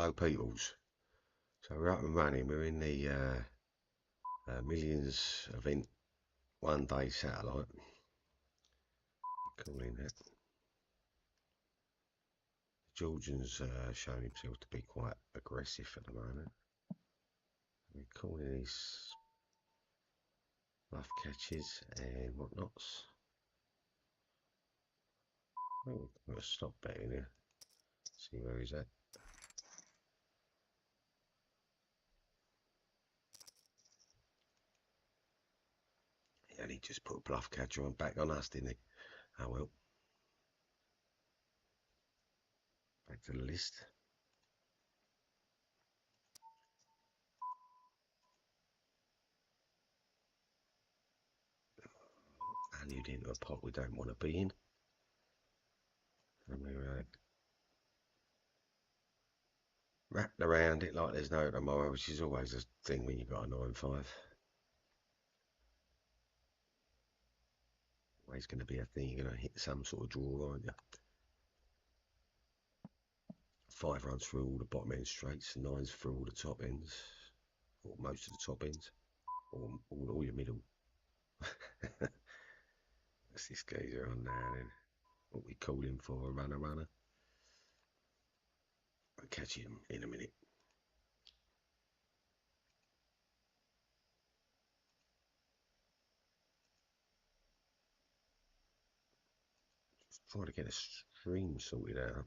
Hello peoples. So we're up and running. We're in the Millions event 1 day satellite. Calling that. Georgian's showing himself to be quite aggressive at the moment. We're calling these rough catches and whatnots. Oh, we've got to stop back in here. See where he's at. And he just put a bluff catcher on back on us, didn't he? Oh well. Back to the list. And you into a pot we don't want to be in. And we're wrapped around it like there's no tomorrow, which is always a thing when you've got a 9-5. Always going to be a thing. You're going to hit some sort of draw, aren't you? 5 runs through all the bottom end straights, 9s through all the top ends, or most of the top ends, or all your middle. What's this geezer on now then? What we call him for, a runner. I'll catch him in a minute. Just trying to get a stream sorted out.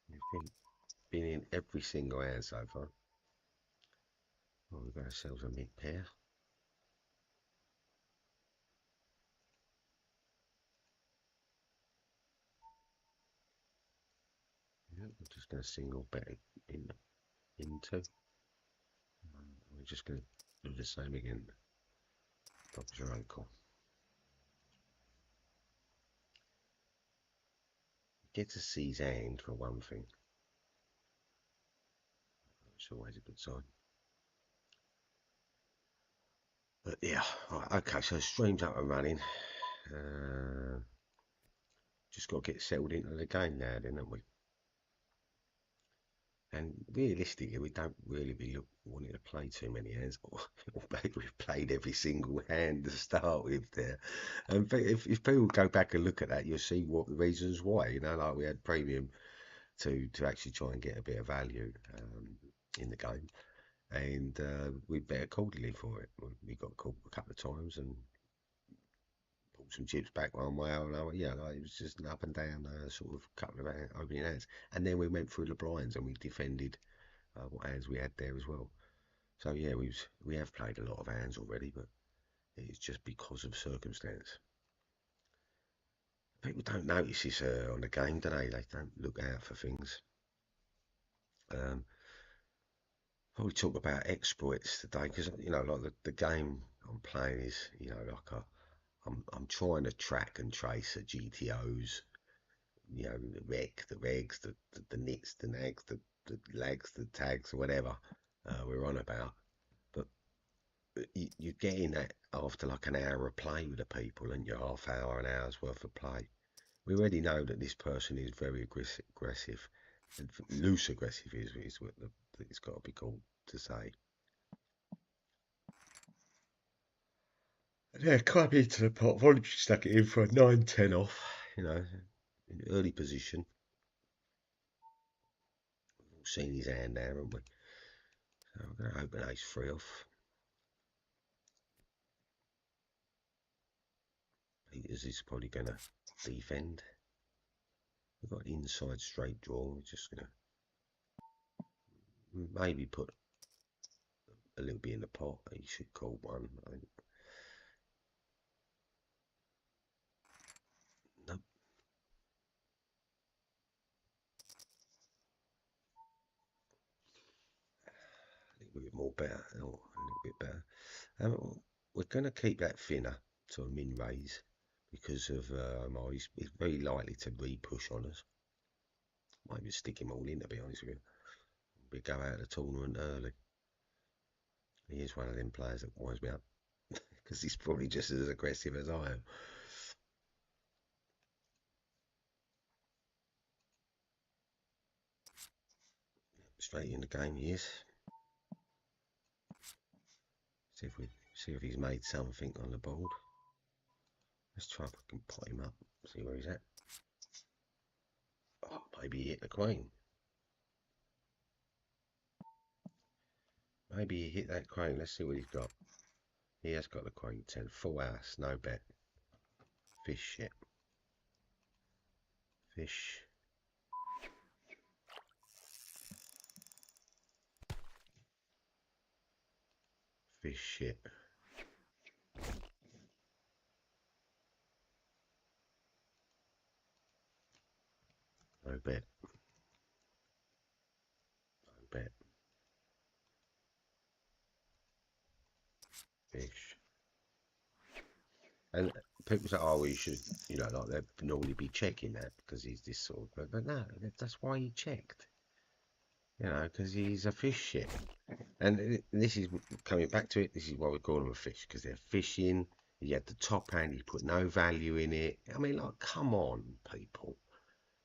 We've been in every single hand so far. Well, we've got ourselves a mid pair. Yeah, I'm just going to single bet into. We're just going to do the same again. Dr. your uncle. Get to see his hand for one thing. It's always a good sign. But yeah, right, okay, so stream's up and running. Just got to get settled into the game now, then, haven't we? And realistically, we don't really be wanting to play too many hands. We've played every single hand to start with there. And if people go back and look at that, you'll see what the reasons why. You know, like we had premium to actually try and get a bit of value in the game. And we bet accordingly for it. We got caught a couple of times and pulled some chips back one way or another. Yeah, like it was just an up and down sort of couple of opening hands. And then we went through the blinds and we defended what hands we had there as well. So yeah, we have played a lot of hands already, but it's just because of circumstance. People don't notice this on the game, do they? They don't look out for things. Probably talk about exploits today because you know, like the game I'm playing is, you know, like I'm trying to track and trace the GTOs, you know, the rec, the regs, the nits, the nags, the lags, the tags, or whatever we're on about. But you're getting that after like an hour of play with the people and your half hour, an hour's worth of play. We already know that this person is very aggressive. And loose aggressive is what it's got to be called to say. Yeah, quite into the pot. I've already stuck it in for a 9-10 off, you know, in early position. We've all seen his hand there, haven't we? So we're going to open ace-3 off. Peters is probably going to defend. We've got an inside straight draw. We're just going to maybe put a little bit in the pot. He should call one, I think. Nope. A little bit more better. Oh, a little bit better. We're going to keep that thinner to a min raise because of he's very likely to re-push on us. Might even stick him all in, to be honest with you. We go out of the tournament early. He is one of them players that winds me up. because he's probably just as aggressive as I am. Straight in the game he is. See if he's made something on the board. Let's try if I can pot him up. See where he's at. Oh, maybe he hit the queen. Maybe he hit that queen. Let's see what he's got. He has got the queen 10. Full house. No bet. Fish shit. Fish. Fish shit. No bet. No bet. Fish. And people say, oh, well, you should, like they'd normally be checking that because he's this sort of. But no, that's why he checked. Because he's a fish shit. And this is coming back to it. This is why we call them a fish, because they're fishing. He had the top hand. He put no value in it. I mean, like, come on, people.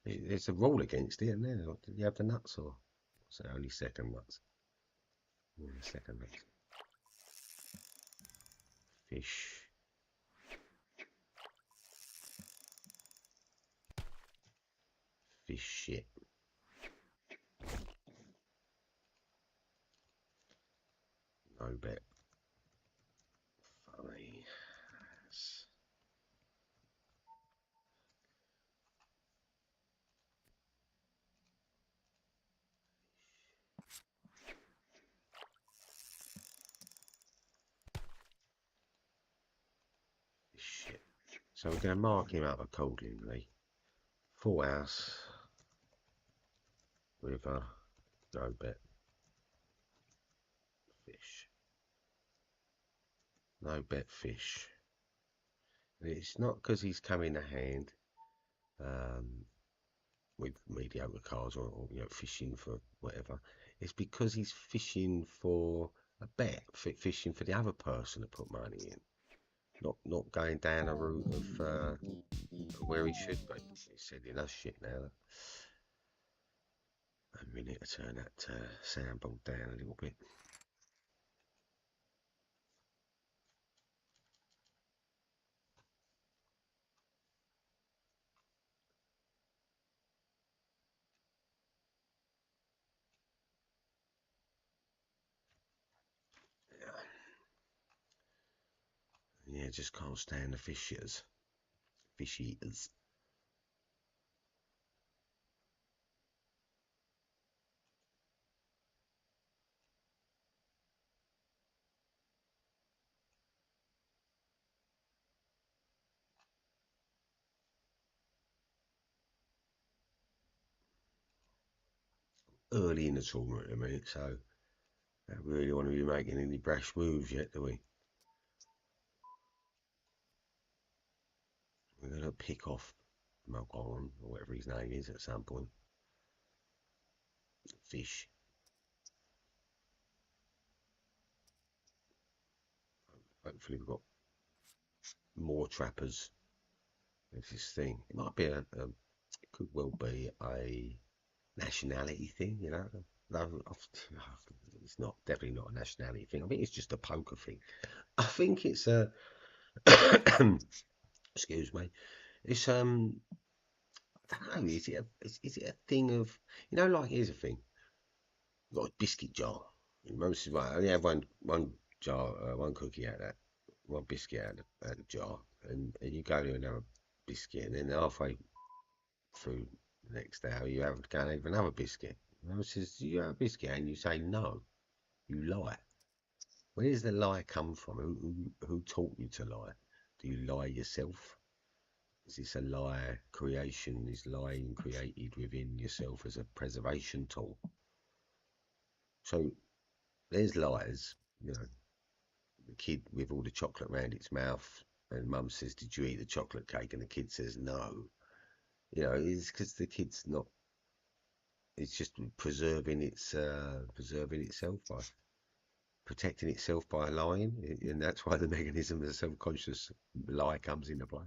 There's a rule against it, isn't there? Did you have the nuts or? So only second nuts. Yeah, second nuts. Fish. Fish shit. No bet. Funny. Shit. So we're going to mark him up accordingly. Full house. River. No bet. Fish. No bet fish. It's not because he's come in a hand with mediocre cards or fishing for whatever. It's because he's fishing for a bet, fishing for the other person to put money in. Not going down a route of where he should be. He's said enough shit now. And we need to turn that soundboard down a little bit. Yeah, just can't stand the fish eaters. Fish eaters. Early in the tournament, I mean, so I don't really want to be making any brash moves yet, do we? We're going to pick off Malcolm, or whatever his name is, at some point. Fish. Hopefully we've got more trappers. It's this thing. It might be could well be a nationality thing, No, it's not, definitely not a nationality thing. I think it's just a poker thing. I think it's a, excuse me, it's I don't know. Is it a thing of like here's a thing. You've got a biscuit jar. Most of I only have one jar, one cookie out of that, one biscuit out of the jar, and you go to another biscuit, and then halfway through the next hour you have to go and have another biscuit. And I says, "Do you have a biscuit?" And you say no. You lie. Where does the lie come from? Who taught you to lie? Do you lie yourself? Is this a lie creation? Is lying created within yourself as a preservation tool? So there's lies, the kid with all the chocolate around its mouth, and mum says, "Did you eat the chocolate cake?" And the kid says, "No." It's because the kid's not. It's just preserving itself by protecting itself by lying, and that's why the mechanism of the self-conscious lie comes into play.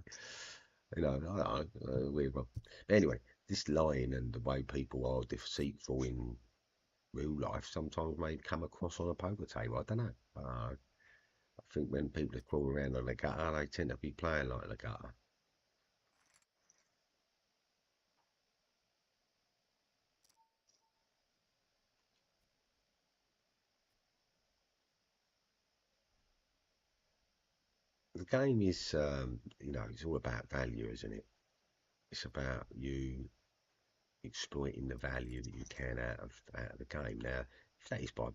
You know, I don't know, weird one. But anyway, this lying and the way people are deceitful in real life sometimes may come across on a poker table. I don't know. I think when people are crawling around on the gutter, they tend to be playing like the gutter. The game is, it's all about value, isn't it? It's about you exploiting the value that you can out of the game. Now, if that is by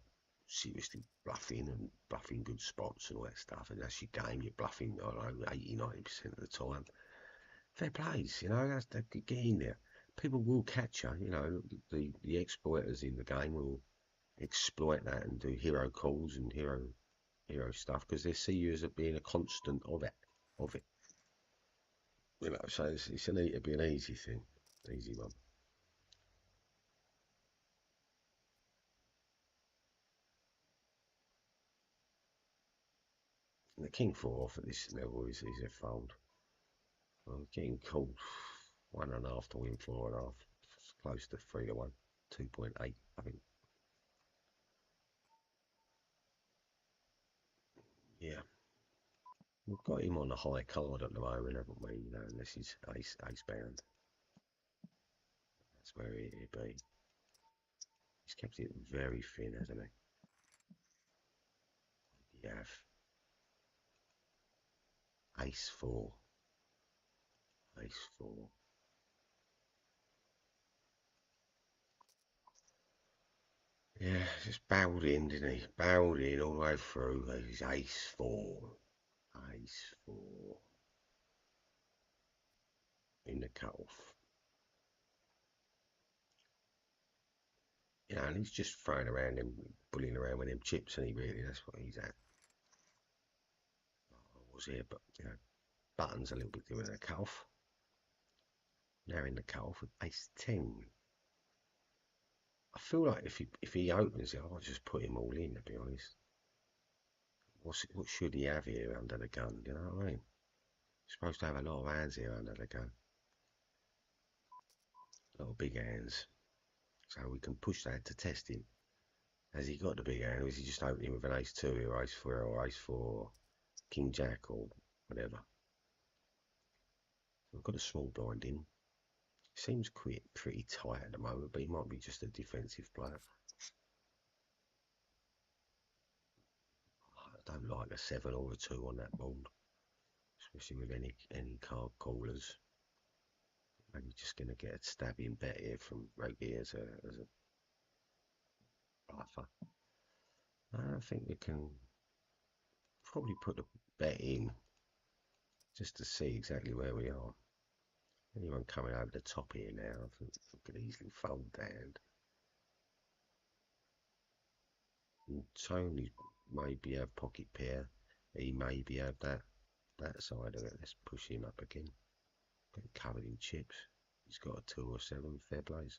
seriously bluffing good spots and all that stuff, and that's your game, you're bluffing, I don't know, 80, 90% of the time. Fair plays, they get in there. People will catch you, the exploiters in the game will exploit that and do hero calls and hero stuff because they see you as being a constant of it. So it'd be an easy thing, easy one. And the king four off at this level is a fold. I'm getting called 1.5 to win 4.5. It's close to 3 to 1, 2.8, I think. Yeah, we've got him on a high card at the moment, haven't we? Unless he's ace bound. That's where he'd be. He's kept it very thin, hasn't he? You have ace four, ace four. Yeah, just barreled in, didn't he? Barreled in all the way through. He's ace four, ace four in the cut-off. And he's just throwing around him, bullying around with them chips, and he really, that's what he's at. I was here, but, buttons a little bit doing a cut-off. Now in the cut-off with ace 10. I feel like if he opens it, I'll just put him all in, to be honest. What should he have here under the gun? Do you know what I mean? He's supposed to have a lot of hands here under the gun. A lot of big hands. So we can push that to test him. Has he got the big hand, or is he just opening with an ace 2 or ace 4 or ace 4, king jack or whatever? We've got a small blind in. Seems pretty tight at the moment, but he might be just a defensive player. I don't like a 7 or a 2 on that board, especially with any card callers. Maybe just going to get a stabbing bet here from Rogi as a bluffer. I think we can probably put a bet in just to see exactly where we are. Anyone coming over the top here now, I think we could easily fold down. And Tony maybe have pocket pair. He maybe have that side of it. Let's push him up again. Got him covered in chips. He's got a 2 or 7, fair plays.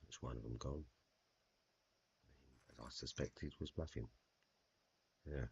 That's one of them gone. As I suspected, was bluffing. Yeah.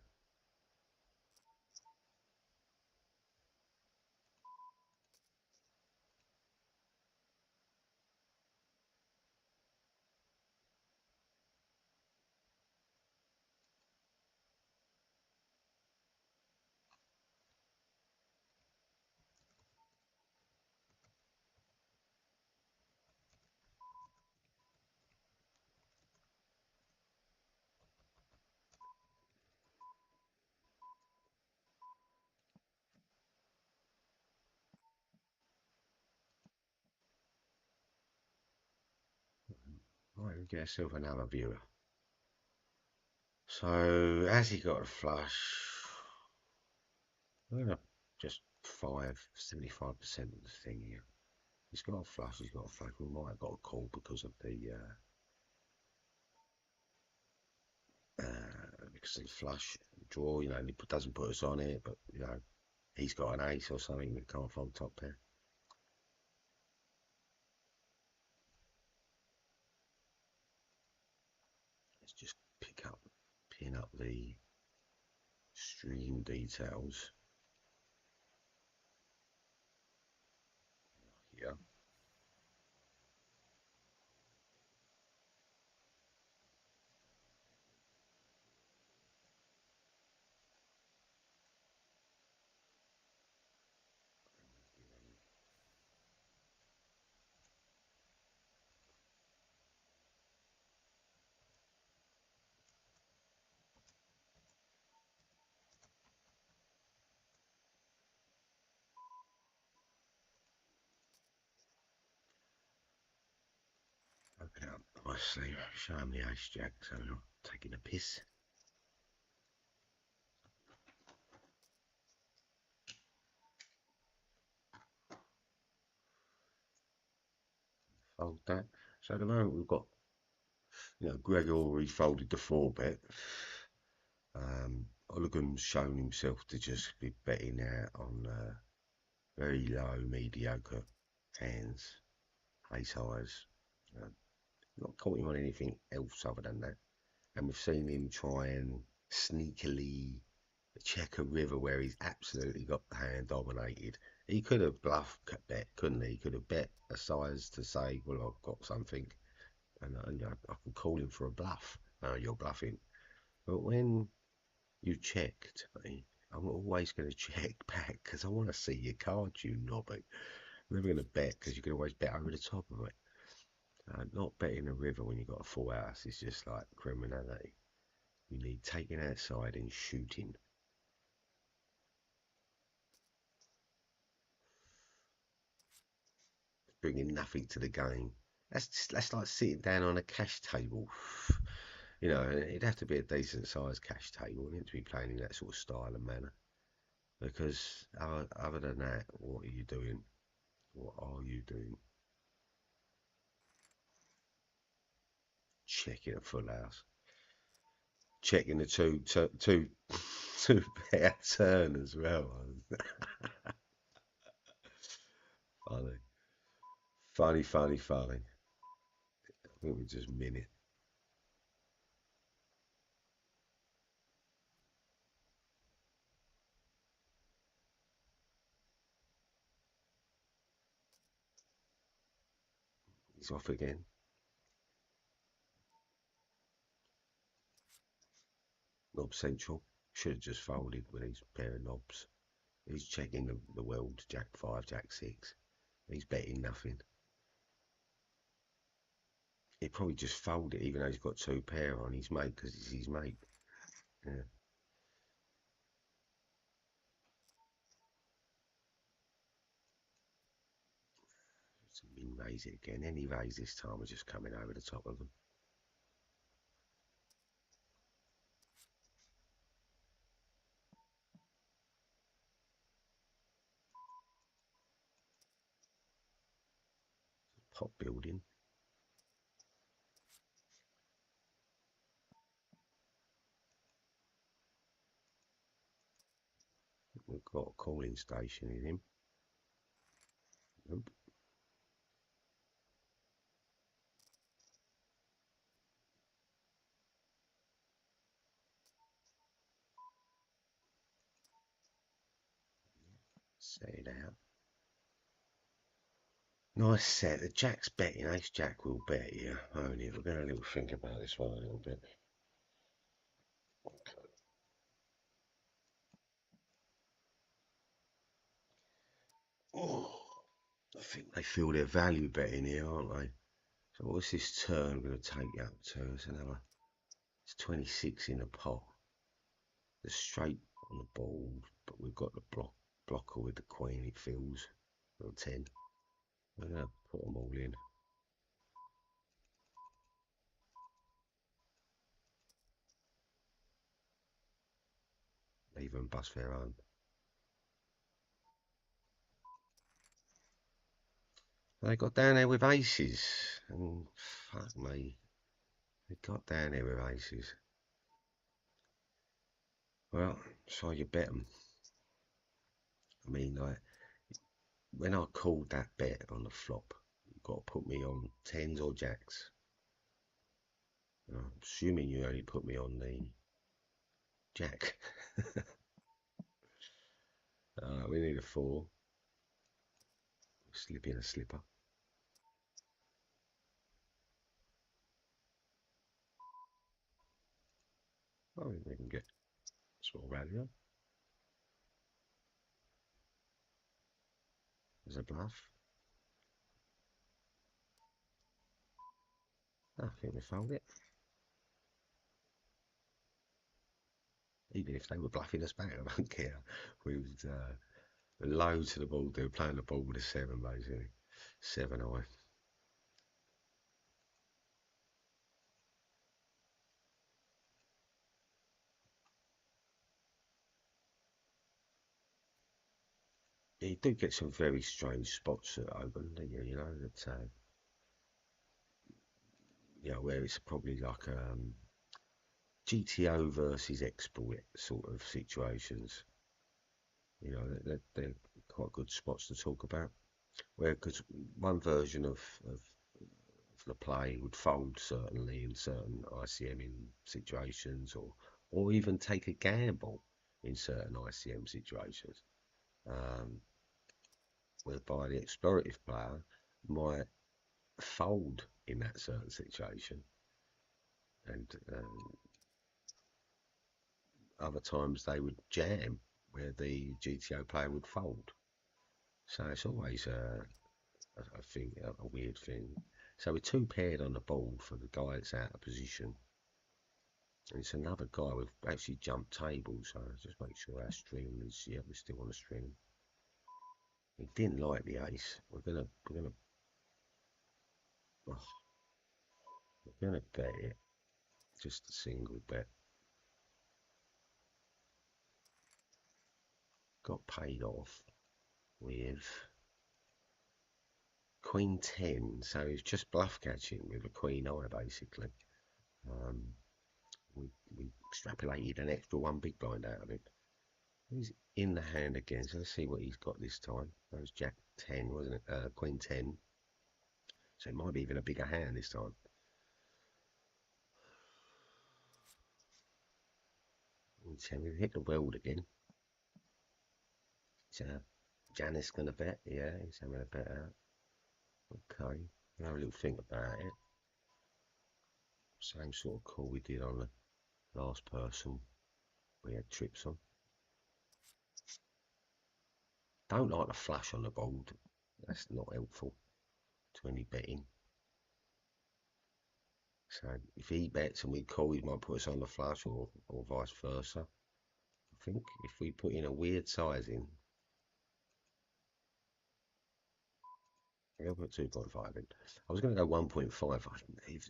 Right, get ourselves another viewer. So, has he got a flush? Well, just 75% of the thing here. He's got a flush, he's got a flush. We might have got a call because of the flush draw, he doesn't put us on it, but he's got an ace or something that can't fold top pair. Let's just pin up the stream details here. Open it up nicely, show them the ace jack so they're not taking a piss. Fold that. So at the moment we've got, Gregor already folded the 4-bet. Oligan's shown himself to just be betting out on very low, mediocre hands, ace highs. Not caught him on anything else other than that. And we've seen him try and sneakily check a river where he's absolutely got the hand dominated. He could have bluffed bet, couldn't he? He could have bet a size to say, well, I've got something, and I can call him for a bluff. No, you're bluffing. But when you checked me, I'm always going to check back because I want to see your cards, you knobby. I'm never going to bet because you can always bet over the top of it. Not betting a river when you've got a full house is just like criminality. You need taking outside and shooting. Bringing nothing to the game. That's like sitting down on a cash table. It'd have to be a decent sized cash table, and it to be playing in that sort of style and manner. Because other than that, what are you doing? What are you doing? Checking a full house. Checking the two pair turn as well. Funny. Funny, funny, funny. I think we just min it. He's off again. Knob central. Should have just folded with his pair of knobs. He's checking the world, Jack 5, Jack 6. He's betting nothing. He'd probably just fold it even though he's got two pair on his mate because it's his mate. Yeah. So min raise it again. Any raise this time are just coming over the top of them. Pot building. We've got a calling station in him. Nope. Set it out. Nice set. The Jack's betting. Ace Jack will bet, yeah. Only we're going to little think about this one a little bit. Oh, I think they feel their value betting here, aren't they? So what's this turn going to take up to? It's 26 in the pot. The straight on the board, but we've got the blocker with the queen, it feels. Or 10. I'm going to put them all in. Leave them bust their own. They got down there with aces. And fuck me. They got down there with aces. Well, so you bet them. I mean, like, when I called that bet on the flop, you've got to put me on 10s or jacks. I'm assuming you only put me on the Jack. We need a 4. Slip in a slipper. Oh, we can get small value. There's a bluff. I think we found it. Even if they were bluffing us back, I don't care. We would low to the ball. They were playing the ball with a 7, basically. 7-eye. You do get some very strange spots that open, don't you? You know that where it's probably like GTO versus exploit sort of situations. You know, they're quite good spots to talk about. Where, because one version of the play would fold certainly in certain ICM in situations, or even take a gamble in certain ICM situations. Whereby the explorative player might fold in that certain situation, and other times they would jam where the GTO player would fold. So it's always a thing, a weird thing. So we're 2 paired on the ball for the guy that's out of position. And it's another guy with actually jumped tables, so just make sure our string is, yeah, we're still on the string. He didn't like the ace. We're gonna bet it. Just a single bet. Got paid off with Queen 10, so he's just bluff catching with a Queen eye basically. We extrapolated an extra 1 big blind out of it. He's in the hand again, so let's see what he's got this time. That was Jack 10, wasn't it? Queen 10. So it might be even a bigger hand this time. We've hit the world again. So Janice gonna bet, yeah, he's having a bet out. Okay, we'll have a little think about it. Same sort of call we did on the last person we had trips on. Don't like the flush on the board. That's not helpful to any betting. So if he bets and we call, he might put us on the flush, or vice versa. I think if we put in a weird sizing, I'll put 2.5 in. I was going to go 1.5.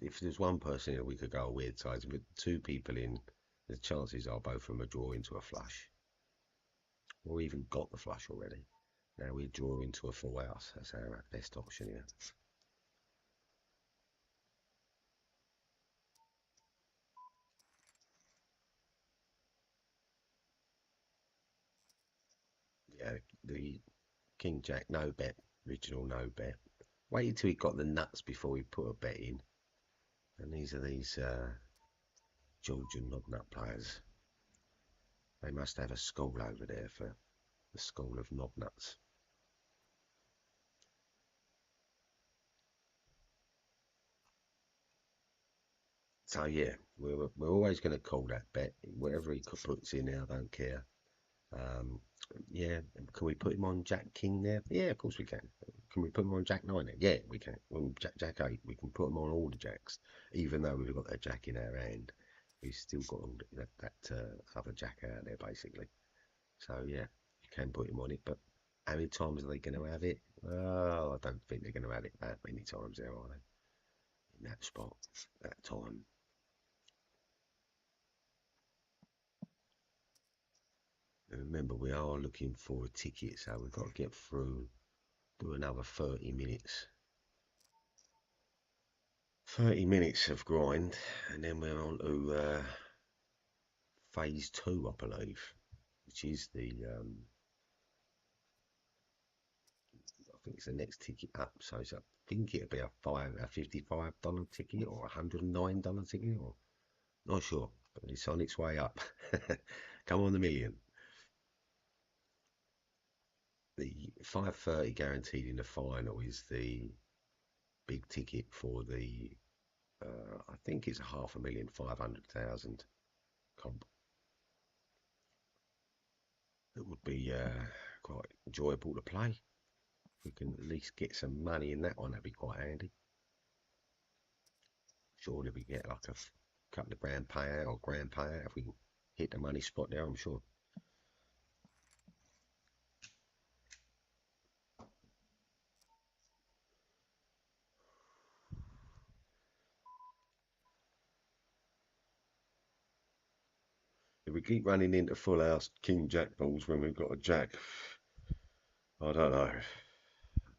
If there's one person here, we could go a weird sizing, but 2 people in, the chances are both from a draw into a flush. Or even got the flush already. Now we draw into a full house. That's our best option here. Yeah, the King Jack no bet, original no bet. Waited till he got the nuts before we put a bet in. And these are these Georgian knob-nut players. They must have a school over there for the school of knob-nuts. So yeah, we're always going to call that bet. Whatever he puts in there, I don't care. Yeah, can we put him on Jack King there? Yeah, of course we can. Can we put him on Jack 9 there? Yeah, we can. On Jack 8, we can put him on all the Jacks, even though we've got that Jack in our hand. We've still got that other Jack out there, basically. So yeah, you can put him on it, but how many times are they going to have it? Oh, I don't think they're going to have it that many times there, are they? In that spot, that time. And remember, we are looking for a ticket, so we've got to get through, do another 30 minutes. 30 minutes of grind, and then we're on to phase 2, I believe, which is the, I think it's the next ticket up. So I think it'll be a $55 ticket or $109 ticket, or not sure. but it's on its way up. Come on, the million. The 530 guaranteed in the final is the big ticket for the. I think it's a 500,000, 500,000 comp. It would be quite enjoyable to play. If we can at least get some money in that one, that'd be quite handy. Surely we get like a couple of grand payout or grand payout if we can hit the money spot there, I'm sure. If we keep running into full house king jack balls when we've got a jack, I don't know. I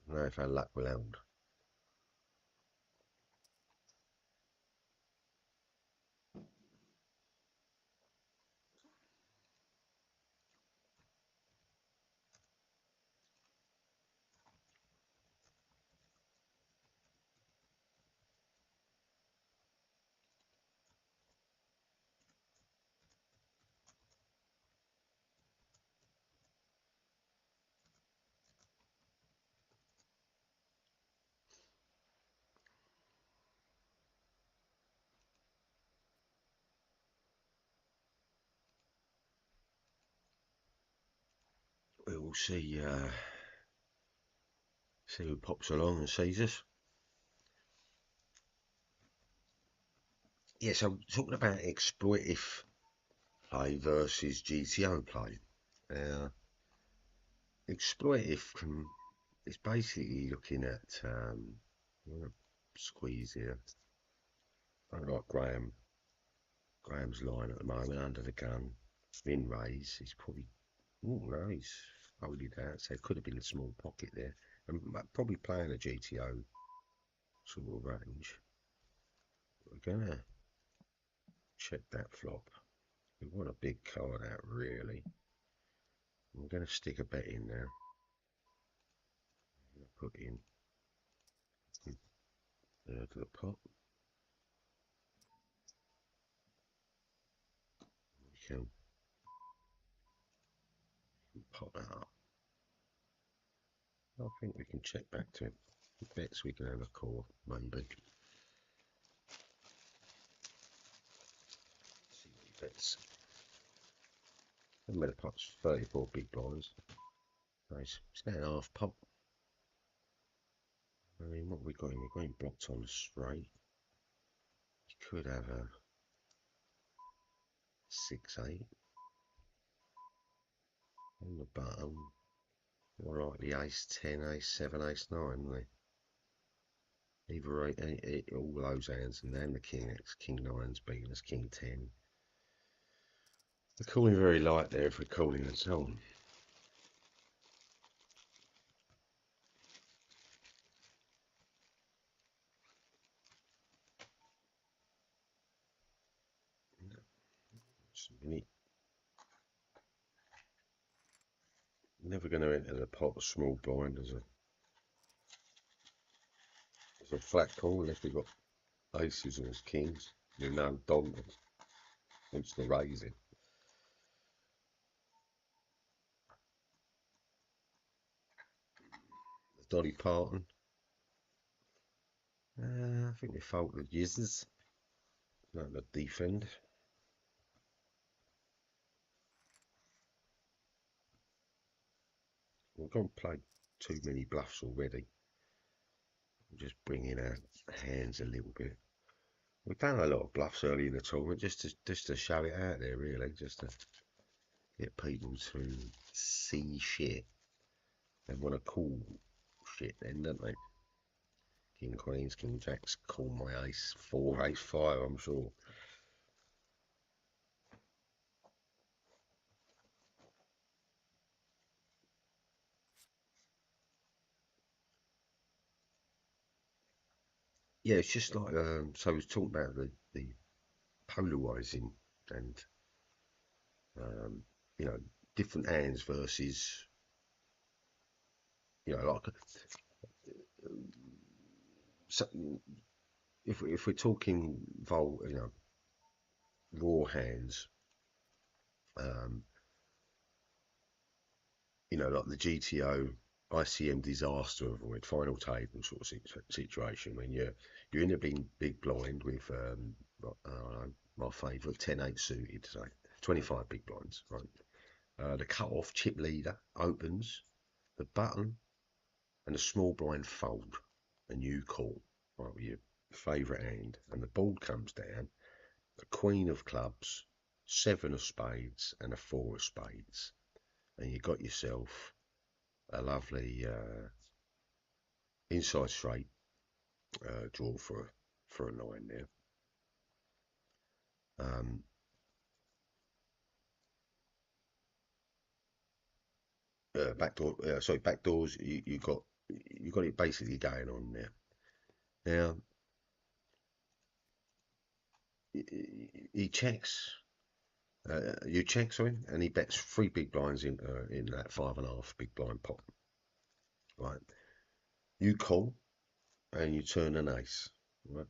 don't know if our luck will hold. We will see who pops along and sees us. Yeah, so talking about exploitive play versus GTO play. Exploitive can it's basically looking at I'm gonna squeeze here. I like Graham's line at the moment under the gun. Min raise. He's probably no, he's folded out, so it could have been a small pocket there. And probably playing a GTO sort of range. We're gonna check that flop. We want a big card out really. I'm gonna stick a bet in now. Put in to the pot. We can pop that up. I think we can check back to it. Bets we can have a call, maybe. See what he bets. And the pot's 34 big blinds. Nice. It's now an half pot. I mean, what have we got in? We've got him blocked on the straight. You could have a 6-8 on the bottom. More like the ace 10, ace 7, ace 9, wouldn't they? Either all those hands, and then the king X, king 9's beating us, king 10. We're calling very light there if we're calling it on. Never going to enter the pot of small blind as a flat call unless we've got aces and as kings. You know, Don wants to raise it. Dolly Parton. I think they folded Yizzers. No, the defend. We've gone played too many bluffs already. We're just bringing our hands a little bit. We've done a lot of bluffs early in the tournament just to show it out there, really, just to get people to see shit. They want to call shit then, don't they? King Queens, King Jacks, call my ace 4, ace 5, I'm sure. Yeah, it's just like so. I was talking about the polarizing and you know, different hands versus like so if we're talking raw hands, you know, like the GTO ICM disaster avoid final table sort of situation when you're in a big blind with I don't know, my favourite 10-8 suited, so 25 big blinds, right? The cut off chip leader opens, the button and the small blind fold, and you call, right, with your favourite hand, and the board comes down, a queen of clubs, 7 of spades, and a 4 of spades, and you got yourself a lovely inside straight draw for a 9 there. Backdoor, sorry, backdoors. You got it basically going on there. Now he checks. You check, sorry, and he bets 3 big blinds in that 5.5 big blind pot. Right. You call and you turn an ace. Right.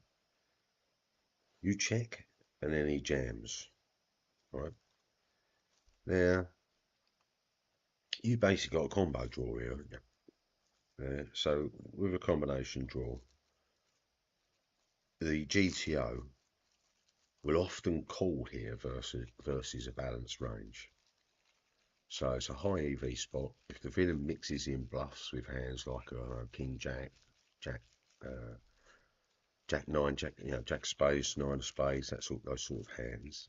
You check and then he jams. Right. Now you basically got a combo draw here, haven't you? So with a combination draw, the GTO will often call here versus a balanced range. So it's a high EV spot. If the villain mixes in bluffs with hands like King Jack, Jack, Jack 9, Jack spades, 9 of spades, those sort of hands,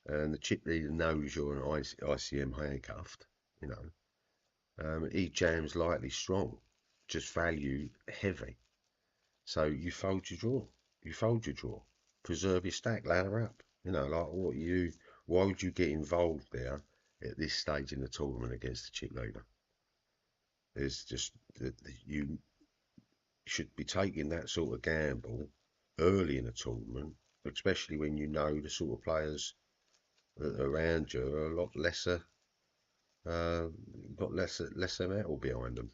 and the chip leader knows you're an ICM handcuffed, you know, he jams lightly strong, just value heavy. So you fold your draw. You fold your draw. Preserve your stack, ladder up. You know, like why would you get involved there at this stage in the tournament against the chip leader? There's just you should be taking that sort of gamble early in the tournament, especially when you know the sort of players around you are a lot lesser, got lesser metal behind them.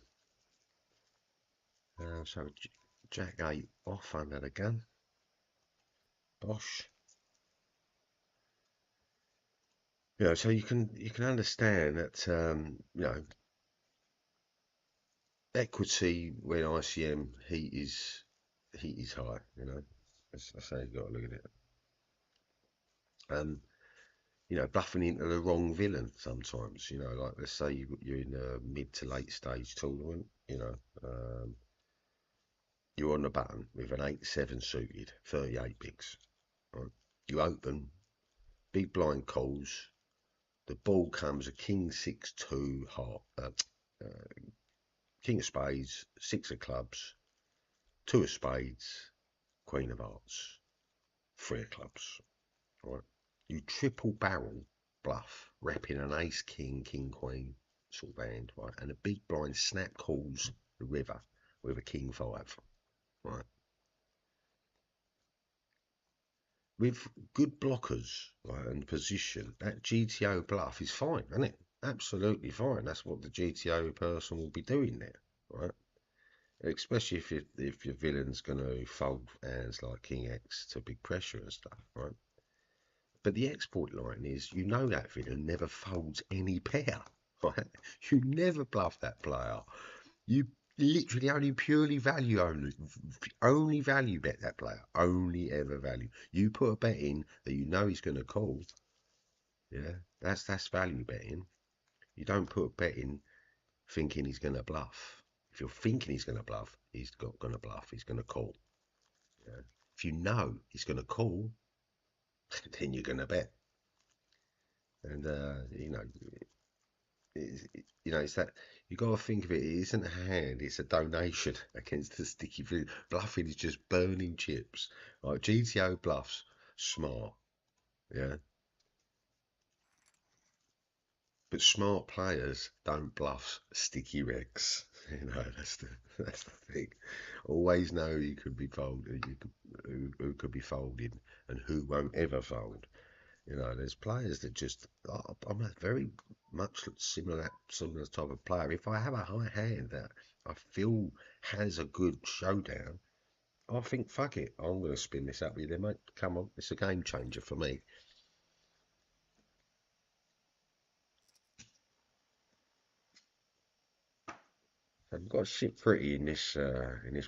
So Jack 8 off under the gun. Bosh. You know, so you can understand that you know, equity when ICM heat is high. You know, that's how you got to look at it. You know, bluffing into the wrong villain sometimes. You know, like let's say you're in a mid to late stage tournament. You know, you're on the button with an 8-7 suited, 38 bigs. Right? You open, big blind calls. The ball comes a king 6-2 heart, king of spades, 6 of clubs, 2 of spades, queen of hearts, 3 of clubs. Right? You triple barrel bluff, repping an ace king, king queen sort of hand, right? And a big blind snap calls the river with a king 5, right? With good blockers, right, and position, that GTO bluff is fine, isn't it? Absolutely fine. That's what the GTO person will be doing there, right? Especially if your villain's going to fold hands like King X to big pressure and stuff, right? But the export line is, you know, that villain never folds any pair, right? You never bluff that player. You literally only purely value only value bet that player. Only ever value. You put a bet in that you know he's going to call. Yeah, that's value betting. You don't put a bet in thinking he's going to bluff. If you're thinking he's going to bluff, he's not going to bluff. He's going to call. Yeah. If you know he's going to call, then you're going to bet. And you know, it's that you got to think of it. It isn't a hand; it's a donation against the sticky food. Bluffing is just burning chips. Like GTO bluffs, smart, yeah. But smart players don't bluff sticky regs. You know, that's the thing. Always know you could be folded, who could be folded, and who won't ever fold. You know, there's players that just I'm a very much similar type of player. If I have a high hand that I feel has a good showdown, I think fuck it, I'm going to spin this up with you, mate. Come on, it's a game changer for me. I've got to sit pretty in this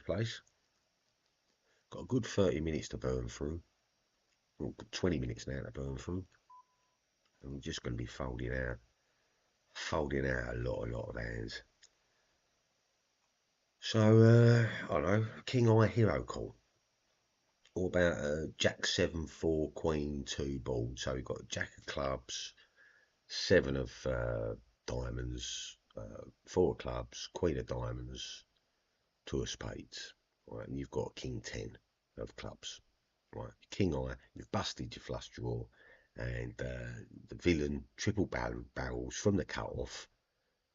place. Got a good 30 minutes to burn through. Well, 20 minutes now to burn through. I'm just going to be folding out a lot of hands. So, I don't know, King Eye Hero call. All about Jack 7-4, Queen 2 board. So we've got Jack of clubs, 7 of diamonds, 4 of clubs, Queen of diamonds, 2 of spades. Right, and you've got King 10 of clubs. Right, King Eye, you've busted your flush draw, and the villain triple barrels from the cut off,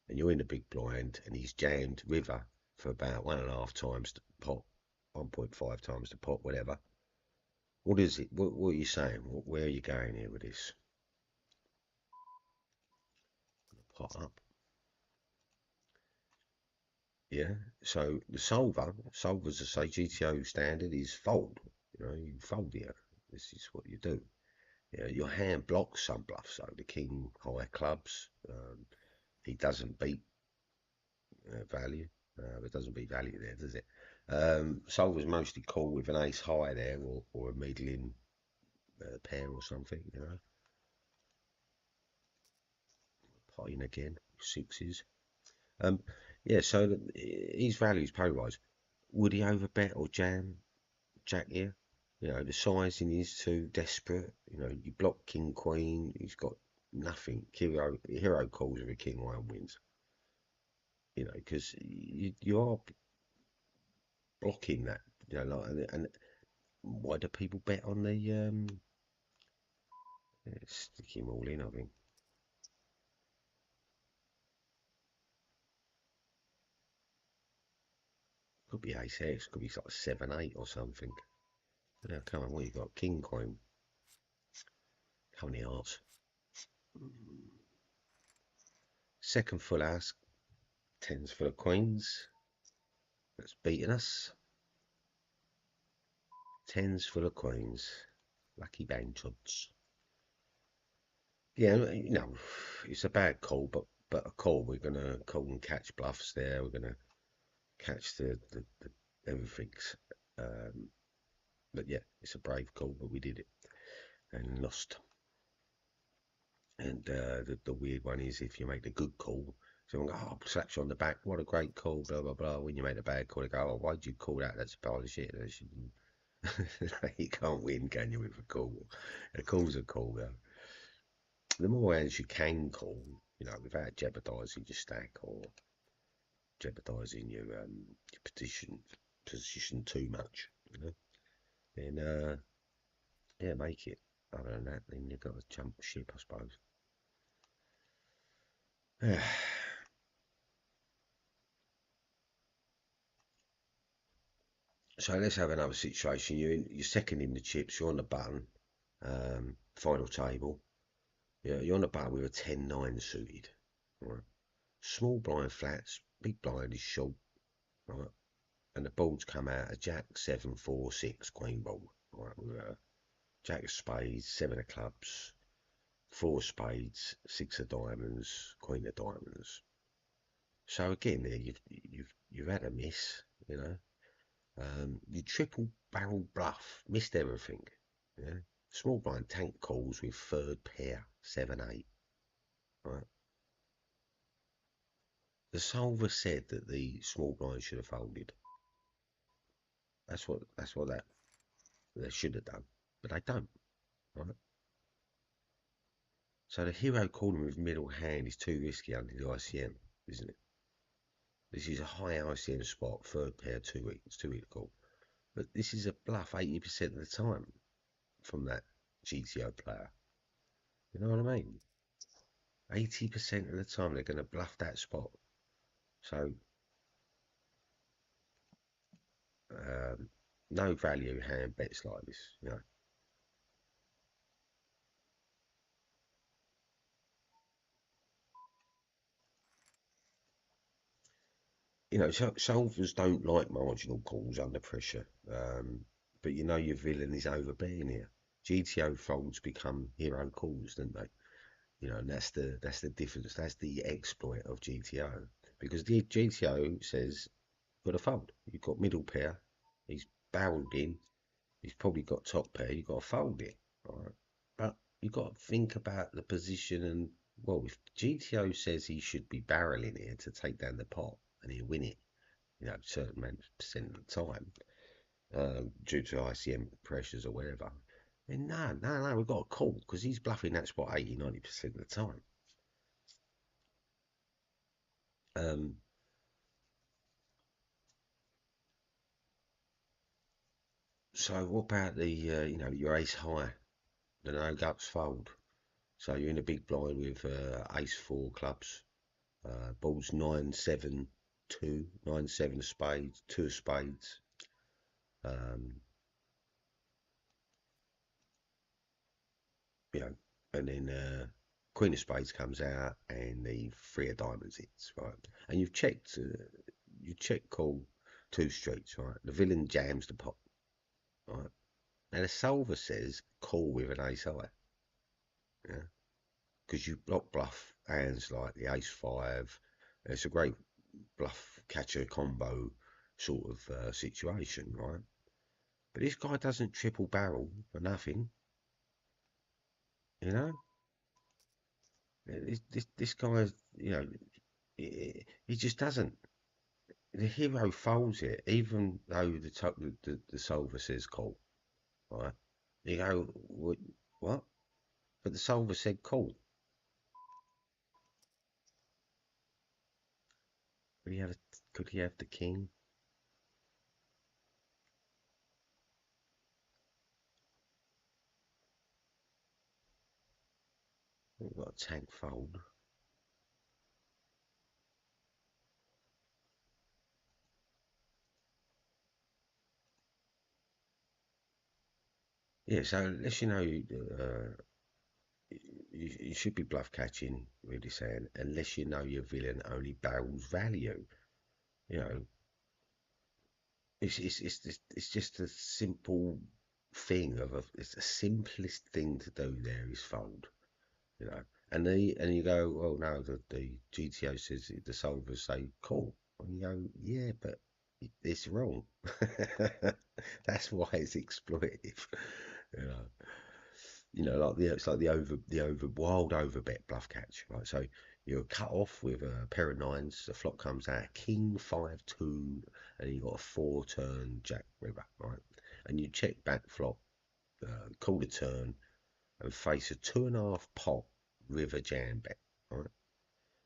and you're in the big blind, and he's jammed river for about 1.5 times the pot, 1.5 times the pot, whatever. What is it? What are you saying? Where are you going here with this? Pot up. Yeah. So the solvers to say GTO standard is fold. You know, you fold here. This is what you do. Yeah, your hand blocks some bluffs. So the king high clubs, he doesn't beat value. It doesn't beat value there, does it? Solver's mostly call with an ace high there, or a middling pair or something. You know, potting again, sixes. Um, yeah, so his values polarised. Would he overbet or jam Jack here? You know, the sizing is too desperate. You know, you block King Queen, he's got nothing. Hero calls with a King One wins. You know, because you are blocking that. You know, like, and why do people bet on the stick him all in? I think could be ace X, could be like 7-8 or something. Yeah, come on, what you got? King Queen. How many hearts? Second full house, tens for the queens. That's beating us. Tens for the queens. Lucky bang chuds. Yeah, you know, it's a bad call, but a call. We're gonna call and catch bluffs there. We're gonna catch the everything's. But yeah, it's a brave call, but we did it and lost. And the weird one is if you make the good call, someone go, oh, slaps you on the back. What a great call, blah blah blah. When you make a bad call, they go, oh, why'd you call that? That's a pile of shit. You can't win, can you, with a call? A call's a call, though. The more hands you can call, you know, without jeopardising your stack or jeopardising your position too much, you know, then yeah, make it. Other than that, then you've got to jump ship, I suppose. So let's have another situation. You're second in the chips. You're on the button. Final table. Yeah, you're on the button with a 10-9 suited. Right. Small blind flats. Big blind is short. Right. And the boards come out a Jack 7-4-6 Queen board. Right. With a Jack of spades, 7 of clubs, 4 spades, 6 of diamonds, Queen of diamonds. So again, there you've had a miss. You know. You triple barrel bluff, missed everything. Yeah. Small blind tank calls with third pair, 7-8. Right. The solver said that the small blind should have folded. That's what that they should have done, but they don't. Right. So the hero calling with middle hand is too risky under the ICM, isn't it? This is a high ICM spot, third pair, 2 weeks, it's too weak to call. But this is a bluff 80% of the time from that GTO player. You know what I mean? 80% of the time they're going to bluff that spot. So no value hand bets like this, you know. You know, solvers don't like marginal calls under pressure. But you know your villain is overbearing here. GTO folds become hero calls, don't they? You know, and that's the difference. That's the exploit of GTO. because the GTO says got to fold. You've got middle pair. He's barreled in. He's probably got top pair. You've got to fold it, right? But you've got to think about the position and well, if GTO says he should be barreling here to take down the pot and he'll win it, certain percent of the time, due to ICM pressures or whatever. Then no, we've got a call because he's bluffing that spot 80-90% of the time. Um, so what about the your ace high, the no guts fold? So you're in a big blind with ace four clubs, balls 9-7 2, 9-7 spades, two of spades. Um, you know, and then Queen of Spades comes out and the three of diamonds hits, right? And you check call two streets, right? The villain jams the pot, right? Now the solver says call with an ace high, yeah, because you block bluff hands like the ace five. It's a great bluff catcher combo sort of situation, right? But this guy doesn't triple barrel for nothing, you know. This guy, he just doesn't. The hero folds it, even though the solver says call, right? You go, what? But the solver said call. Could he have could he have the king? We've got a tank fold. Yeah, so unless you should be bluff catching, really saying, unless you know your villain only barrels value. You know, it's just a simple thing it's the simplest thing to do there is fold. You know, and you go, well, no, the GTO says the solvers say call, and you go, yeah, but it's wrong. That's why it's exploitative. You know, like it's like the wild over bet bluff catch, right? So you're cut off with a pair of nines. The flop comes out king 5-2, and you got a 4-turn jack river, right? And you check back flop, call the turn, and face a 2.5 pot river jam bet, right?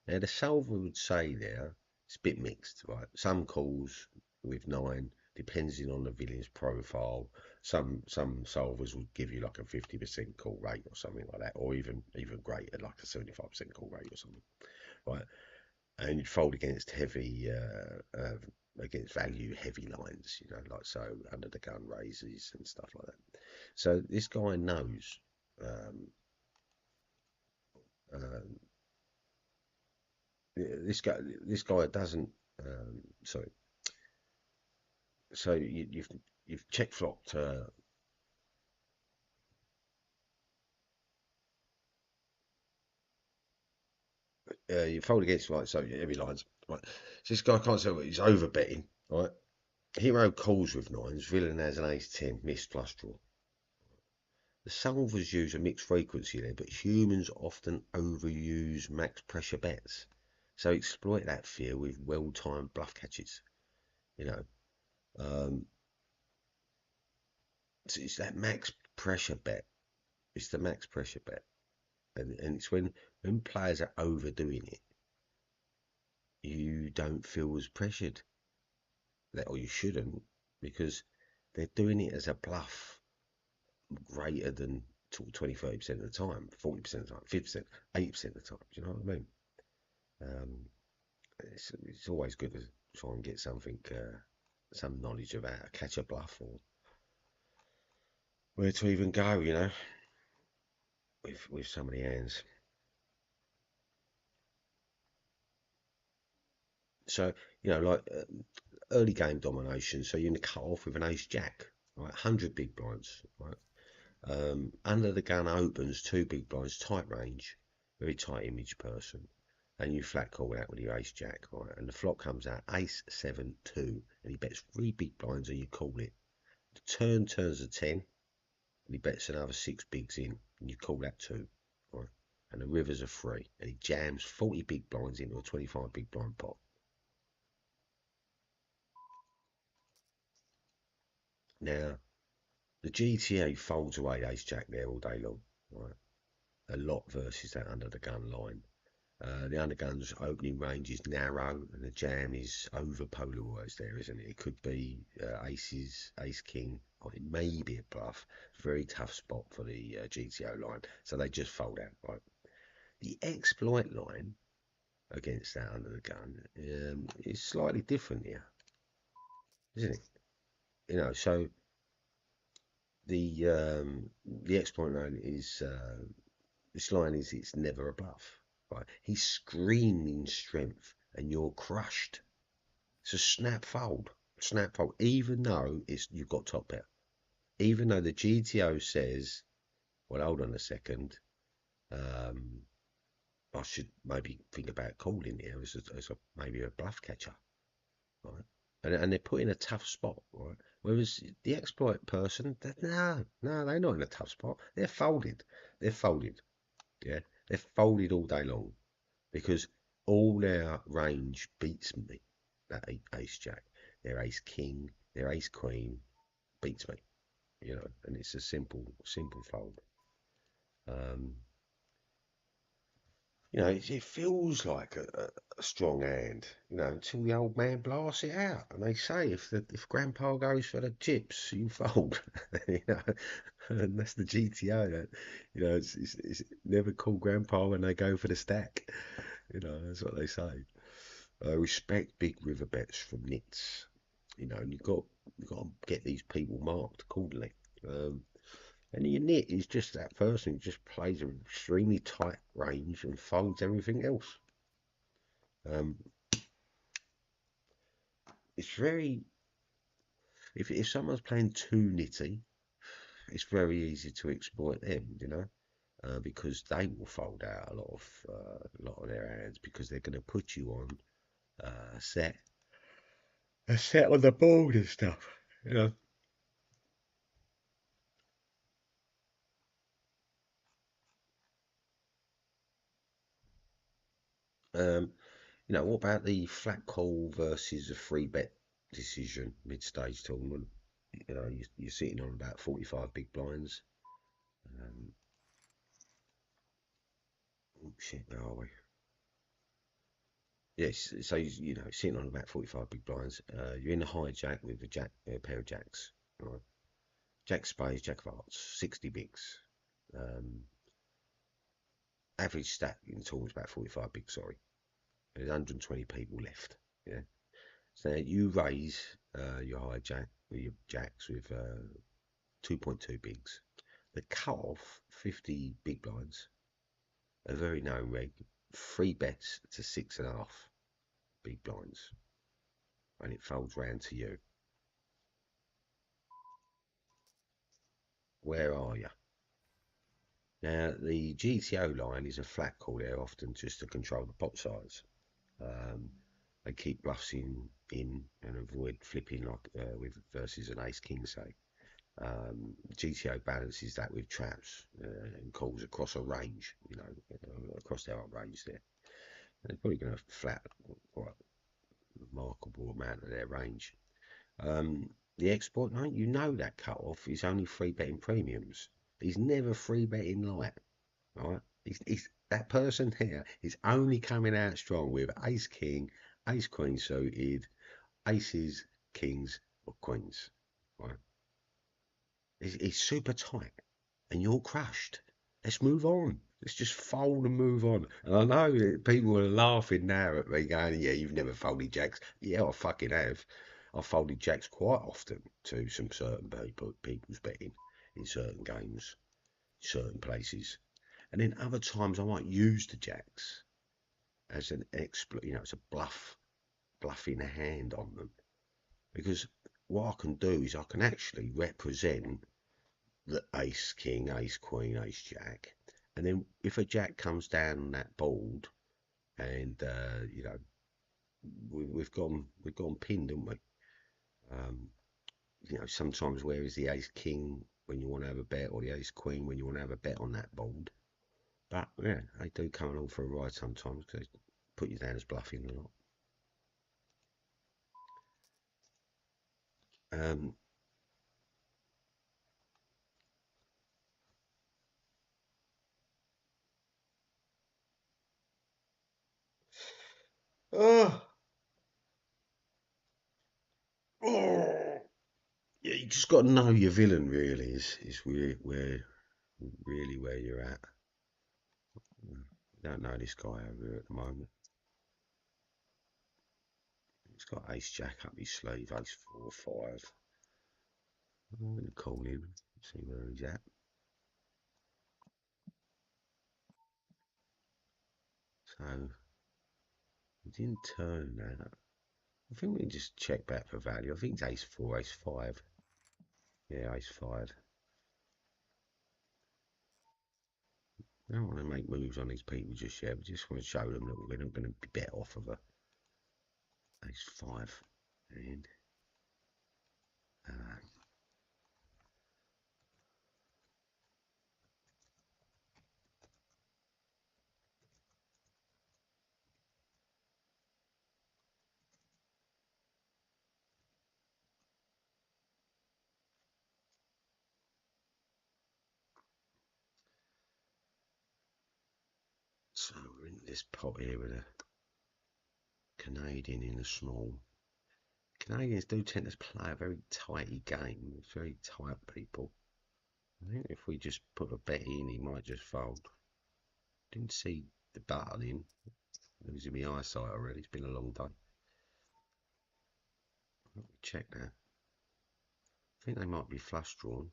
Now the solver would say there it's a bit mixed, right? Some calls with nine, depending on the villain's profile. Some solvers would give you like a 50% call rate or something like that, or even greater, like a 75% call rate or something, right? And you'd fold against heavy against value heavy lines, like so under the gun raises and stuff like that. So this guy knows um, um, this guy doesn't. Sorry. So you've check flopped. You fold against like so heavy lines. Right. So this guy can't say he's over betting. Right. Hero calls with nines. Villain has an ace 10 missed plus draw. The solvers use a mixed frequency there, but humans often overuse max pressure bets. So exploit that fear with well-timed bluff catches. You know, um, it's that max pressure bet. It's the max pressure bet, and it's when players are overdoing it, you don't feel as pressured that, or you shouldn't, because they're doing it as a bluff greater than 20-30% of the time, 40% of the time, 50%, 80% of the time. Do you know what I mean? Um, it's always good to try and get some knowledge about how to catch a bluff or where to even go, with some of the hands. So, like early game domination. So you're in the cut off with an ace jack, right? 100 big blinds, right? Under the gun opens two big blinds, tight range, very tight image person. and you flat call out with your ace jack, right? And the flop comes out ace 7 2, and he bets 3 big blinds, and you call it. The turn turns a 10, and he bets another 6 bigs in, and you call that 2, right? And the river's a 3, and he jams 40 big blinds into a 25 big blind pot. Now, the GTA folds away ace jack there all day long, right? A lot versus that under the gun line. The undergun's opening range is narrow, and the jam is over polarised there, isn't it? It could be aces, ace king, or it may be a bluff. Very tough spot for the GTO line, so they just fold out, right? The exploit line against that under the gun is slightly different here, isn't it? You know, so the exploit line is this line is it's never a bluff, right? He's screaming strength, and you're crushed. It's a snap fold, even though you've got top pair, even though the GTO says, well, hold on a second, I should maybe think about calling here as maybe a bluff catcher, right? And they're put in a tough spot, right? Whereas the exploit person, no, they're not in a tough spot. They're folded. Yeah, they're folded all day long because all their range beats me. That ace jack, their ace king, their ace queen beats me. You know, and it's a simple fold. Um, you know, it feels like a strong hand, you know, until the old man blasts it out. And they say if Grandpa goes for the chips, you fold. You know, and that's the GTO. That, you know, it's never call Grandpa when they go for the stack. You know, that's what they say. Respect big river bets from nits. You know, and you've got to get these people marked accordingly. And your nit is just that person who just plays an extremely tight range and folds everything else. It's very if someone's playing too nitty, it's very easy to exploit them, you know, because they will fold out a lot of their hands because they're going to put you on a set on the board and stuff, you know. Um, you know, what about the flat call versus a free bet decision mid-stage tournament? You know, you're sitting on about 45 big blinds. Um, oh shit, where are we? Yes, so you know, sitting on about 45 big blinds. You're in the hijack with a pair of jacks. Right? Jack spades, jack of hearts, 60 bigs. Um, average stat in the tournament is about 45 bigs. Sorry, there's 120 people left. Yeah, so you raise your hijack with your jacks with 2.2 bigs. The cut off 50 big blinds. A very known reg. 3 bets to 6.5 big blinds, and it folds round to you. Where are you? Now, the GTO line is a flat call there, often just to control the pot size. They keep bluffs in and avoid flipping like with versus an ace king, say. GTO balances that with traps and calls across a range, you know, across their range there. And they're probably going to flat quite a remarkable amount of their range. The export night, you know that cut off is only free betting premiums. He's never free betting light, right? He's that person here is only coming out strong with ace king, ace queen suited, aces, kings, or queens, right? He's super tight, and you're crushed. Let's move on. Let's just fold and move on. And I know that people are laughing now at me going, yeah, you've never folded jacks. Yeah, I fucking have. I've folded jacks quite often to some certain people's betting in certain games, certain places. And then other times I might use the jacks as an exploit, you know, it's a bluffing hand on them. Because what I can do is I can actually represent the ace king, ace queen, ace jack. And then if a jack comes down on that board and you know, we've gone pinned, haven't we? Um, you know, sometimes where is the ace king when you want to have a bet, or the ace queen when you want to have a bet on that board. But yeah, they do come along for a ride sometimes because they put you down as bluffing a lot. Um, oh, oh. Yeah, you just got to know your villain. Really, is where you're at. I don't know this guy over here at the moment. He's got ace jack up his sleeve, ace 4, 5. I'm going to call him, see where he's at. So he didn't turn that. I think we can just check back for value. I think it's ace 4, ace 5. Yeah, ace 5. I don't want to make moves on these people just yet. We just want to show them that we're not going to be bet off of a ace 5. And uh, so we're in this pot here with a Canadian in the small. Canadians do tend to play a very tighty game. It's very tight, people. I think if we just put a bet in, he might just fold. Didn't see the button in. Losing my eyesight already. It's been a long day. Let me check now. I think they might be flush drawn.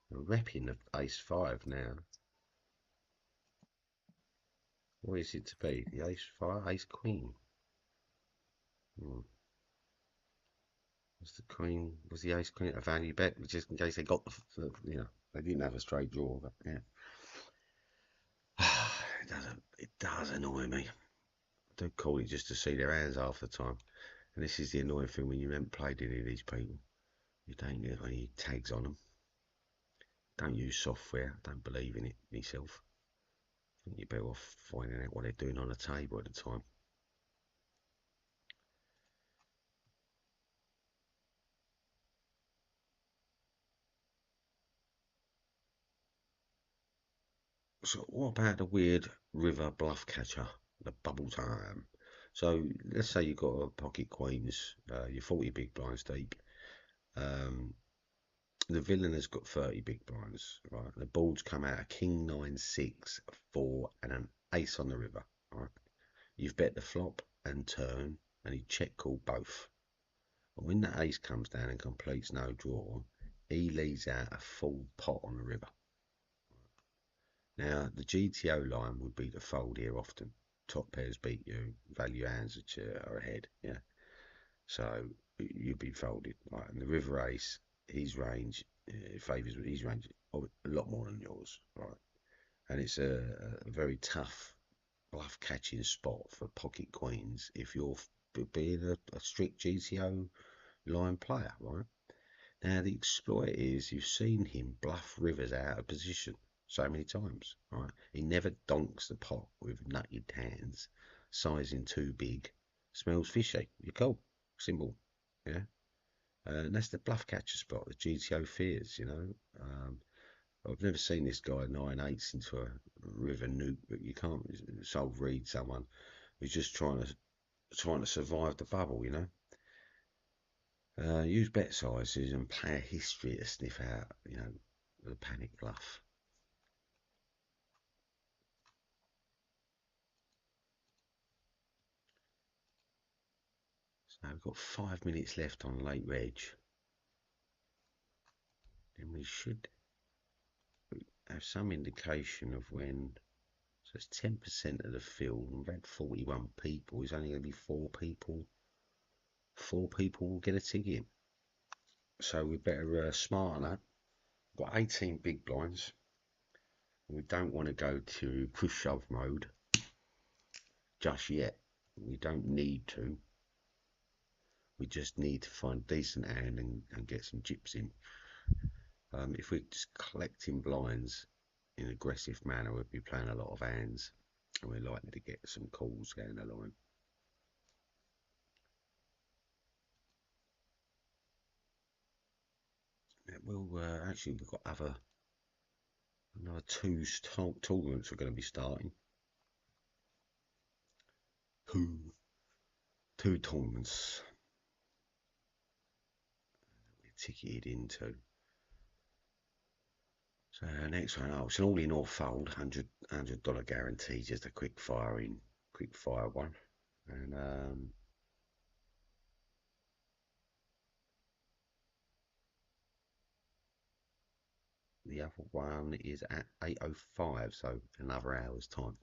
They're repping the ace 5 now. What is it to be? The ace 5, ace queen. Hmm. Was the queen? Was the ace queen a value bet? Just in case they got the you know, they didn't have a straight draw. But yeah, it does annoy me. I do call it just to see their hands half the time. And this is the annoying thing when you haven't played any of these people. You don't get any tags on them. Don't use software. Don't believe in it myself. I think you're better off finding out what they're doing on the table at the time. So what about the weird river bluff catcher, the bubble time? So let's say you've got a pocket queens, you're 40 big blinds deep. Um, the villain has got 30 big blinds, right? The boards come out a king, 9, 6, 4, and an ace on the river, right? You've bet the flop and turn, and he check called both. And when the ace comes down and completes no draw, he leads out a full pot on the river. Now, the GTO line would be the fold here often. Top pairs beat you, value hands are ahead, yeah. So you'd be folded, right? And the river ace, his range favours his range a lot more than yours, right? And it's a very tough bluff catching spot for pocket queens if you're being a strict GTO line player, right? Now the exploit is you've seen him bluff rivers out of position so many times, right? He never donks the pot with nutted hands, sizing too big, smells fishy. You're cool, simple, yeah. And that's the bluff catcher spot the GTO fears, you know. I've never seen this guy 9/8 into a river nuke, but you can't solve read someone who's just trying to survive the bubble, you know. Use bet sizes and player history to sniff out, you know, the panic bluff. So we've got 5 minutes left on late reg. Then we should have some indication of when. So it's 10% of the field. We've had 41 people. There's only going to be 4 people. 4 people will get a ticket. So we better smarten that. We've got 18 big blinds. We don't want to go to push shove mode just yet. We don't need to. We just need to find a decent hand and get some chips in. If we're just collecting blinds in an aggressive manner, we'd be playing a lot of hands, and we're likely to get some calls down the line. We'll actually, we've got another two tournaments we're going to be starting. Two tournaments we're ticketed into. So next one, it's an all-in or fold, $100 guarantee, just a quick fire one, and the other one is at 8:05, so another hour's time.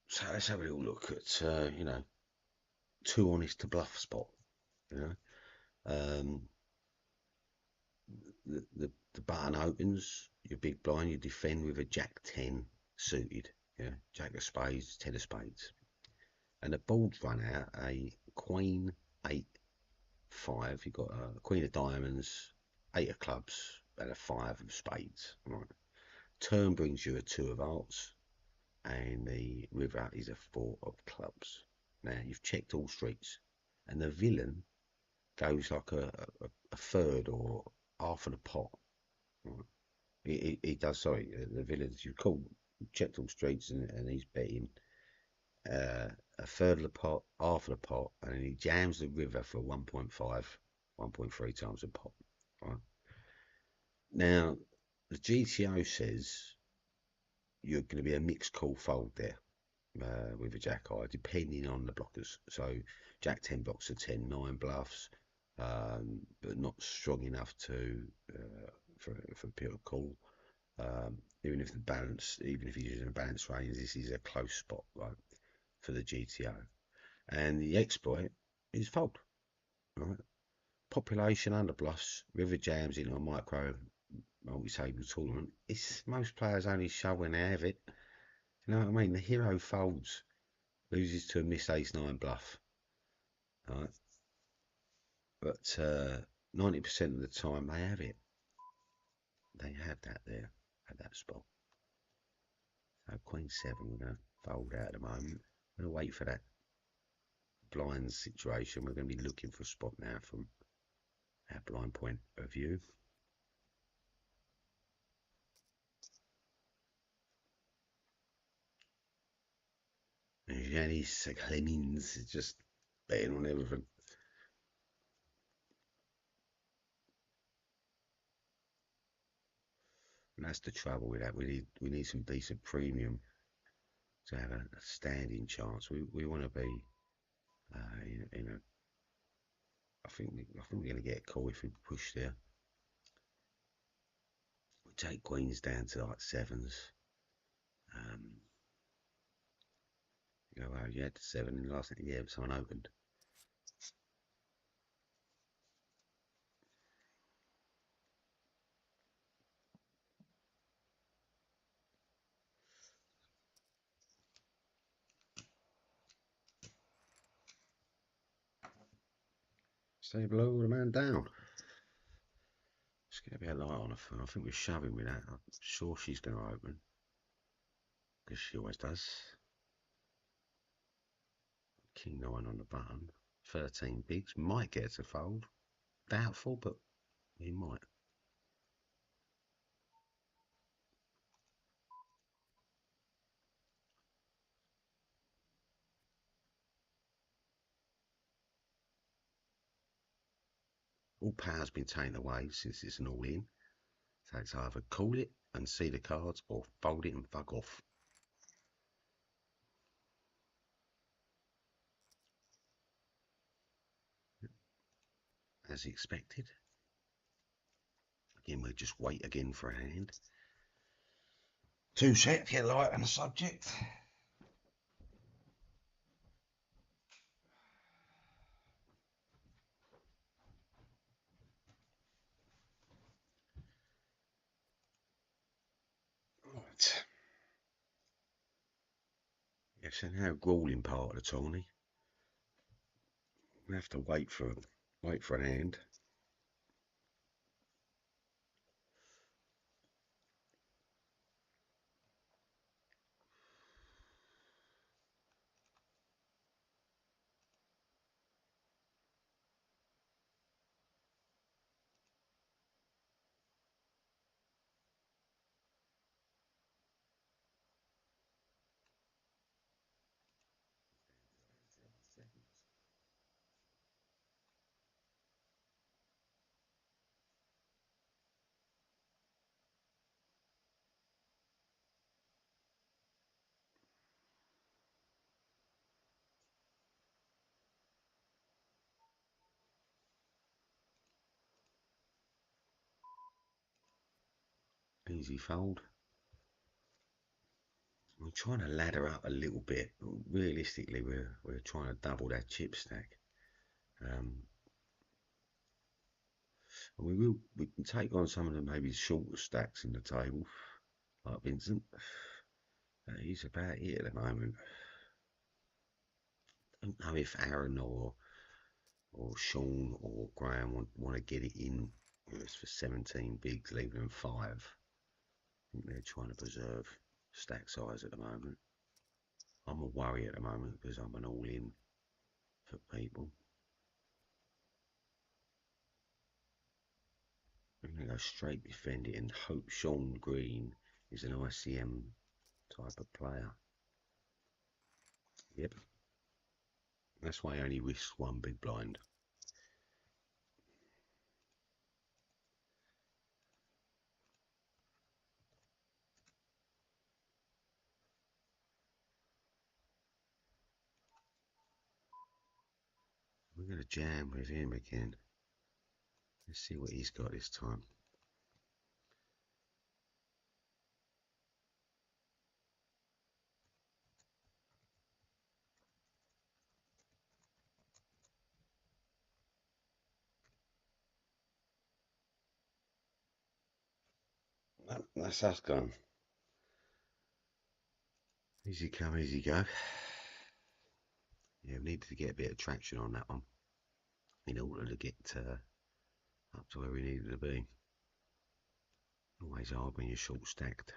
So let's have a little look at too honest to bluff spot. The button opens, your big blind, you defend with a Jack 10 suited, Jack of spades, 10 of spades, and the board's run out a Queen 8-5. You've got a Queen of diamonds, 8 of clubs, and a 5 of spades. Right. Turn brings you a 2 of hearts, and the river is a 4 of clubs. Now you've checked all streets, and the villain goes like a third or half of the pot. Right. He does. Sorry, the villains. You call checked all streets, and he's betting a third of the pot, half of the pot, and he jams the river for 1.5, 1.3 times the pot. Right. Now the GTO says you're going to be a mixed call fold there. With a jack high, depending on the blockers. So Jack 10 blocks a 10-9 bluffs, but not strong enough to for pure call. Even if he's using a balanced range, this is a close spot, right, for the GTO. And the exploit is fold. Right? Population under bluffs, river jams in a micro multi-table tournament. It's most players only shove when they have it. You know what I mean? The hero folds, loses to a miss ace-9 bluff. Right? But 90% of the time they have it. They have that there at that spot. So Queen 7, we're going to fold out at the moment. We're going to wait for that blind situation. We're going to be looking for a spot now from our blind point of view. And Janice Clemens is just betting on everything. And that's the trouble with that. We need some decent premium to have a standing chance. We want to be I think we're going to get a call if we push there. We take queens down to like sevens. You had 7 in the last thing. Yeah, someone opened. Stay below the man down. Let's get a bit of light on her. I think we're shoving with that. I'm sure she's going to open, because she always does. King 9 on the button. 13 bigs. Might get to fold. Doubtful, but he might. All power's been taken away since it's an all-in. So it's either call it and see the cards, or fold it and fuck off. as expected. Again, we'll just wait again for a hand. Two set, get light on the subject. Right. Yes, so now grueling part of the tourney. We have to wait for an hand. Easy fold. We're trying to ladder up a little bit. Realistically, we're trying to double that chip stack. And we can take on some of the maybe shorter stacks in the table, like Vincent. That is about it at the moment. I don't know if Aaron or Sean or Graham want to get it in. It's for 17 bigs, leaving them 5. I think they're trying to preserve stack size at the moment. I'm a worry at the moment because I'm an all-in for people. I'm going to go straight defend it and hope Sean Green is an ICM type of player. Yep. That's why I only risk 1 big blind. We're going to jam with him again. Let's see what he's got this time. No, that's us gone. Easy come, easy go. Yeah, we needed to get a bit of traction on that one in order to get up to where we needed to be. Always hard when you're short stacked.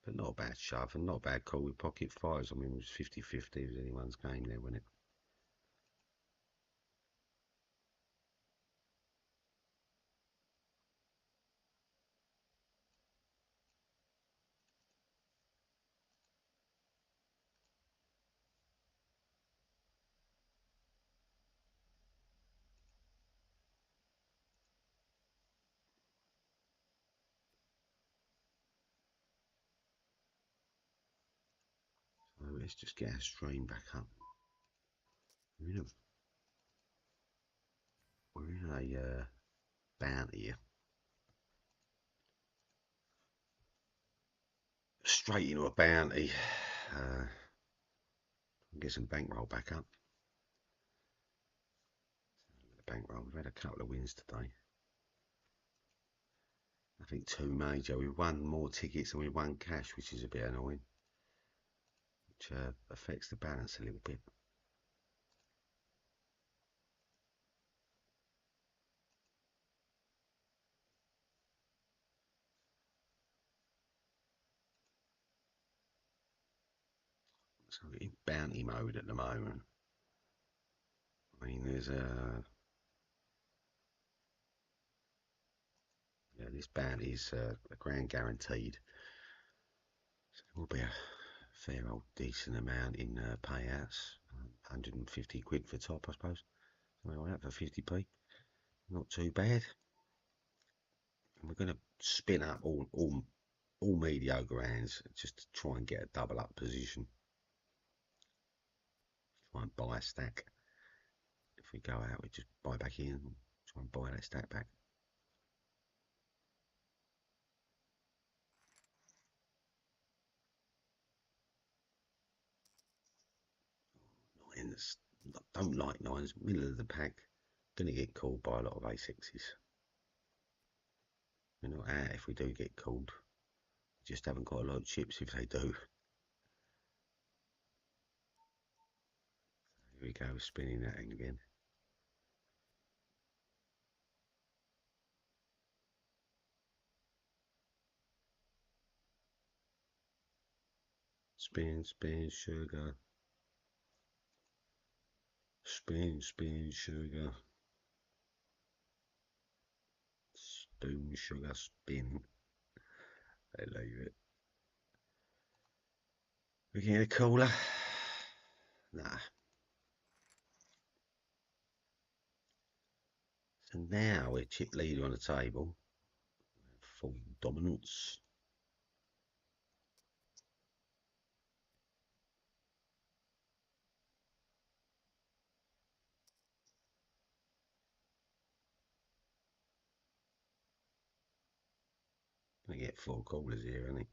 But not a bad shove and not a bad call with pocket fives. I mean, it was 50-50. It was anyone's game there, wasn't it? So let's just get our stream back up. We're in a bounty here. Straight into a bounty. Get some bankroll back up. Bankroll. We've had a couple of wins today. I think 2 major. We won more tickets than we won cash, which is a bit annoying. Which affects the balance a little bit. So we're in bounty mode at the moment. I mean, there's this bounty is a grand guaranteed. So it will be a fair old decent amount in payouts. 150 quid for top, I suppose. Something like that for 50p. Not too bad. And we're going to spin up all mediocre hands just to try and get a double up position. Try and buy a stack we go out, we just buy back in, try and buy that stack back. Nines, don't like nines, middle of the pack. Gonna get called by a lot of A6s. We're not out if we do get called. Just haven't got a lot of chips if they do. Here we go, spinning that again. Spin, spin, sugar. Spin, spin, sugar. Spoon, sugar, spin. I leave it. We get a cooler. Nah. So now we're chip leader on the table. Full dominance. We get 4 callers here, isn't it?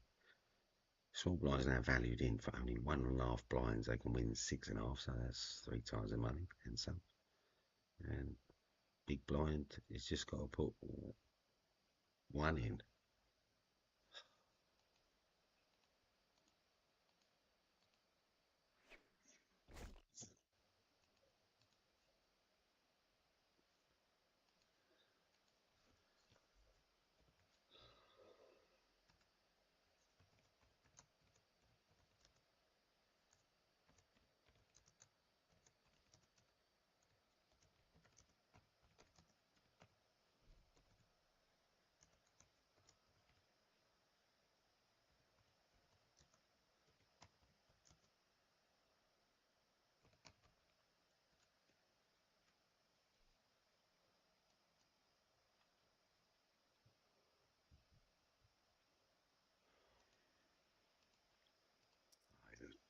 Small blinds now valued in for only 1.5 blinds. They can win 6.5, so that's 3 times the money and some. And big blind, it's just got to put 1 in.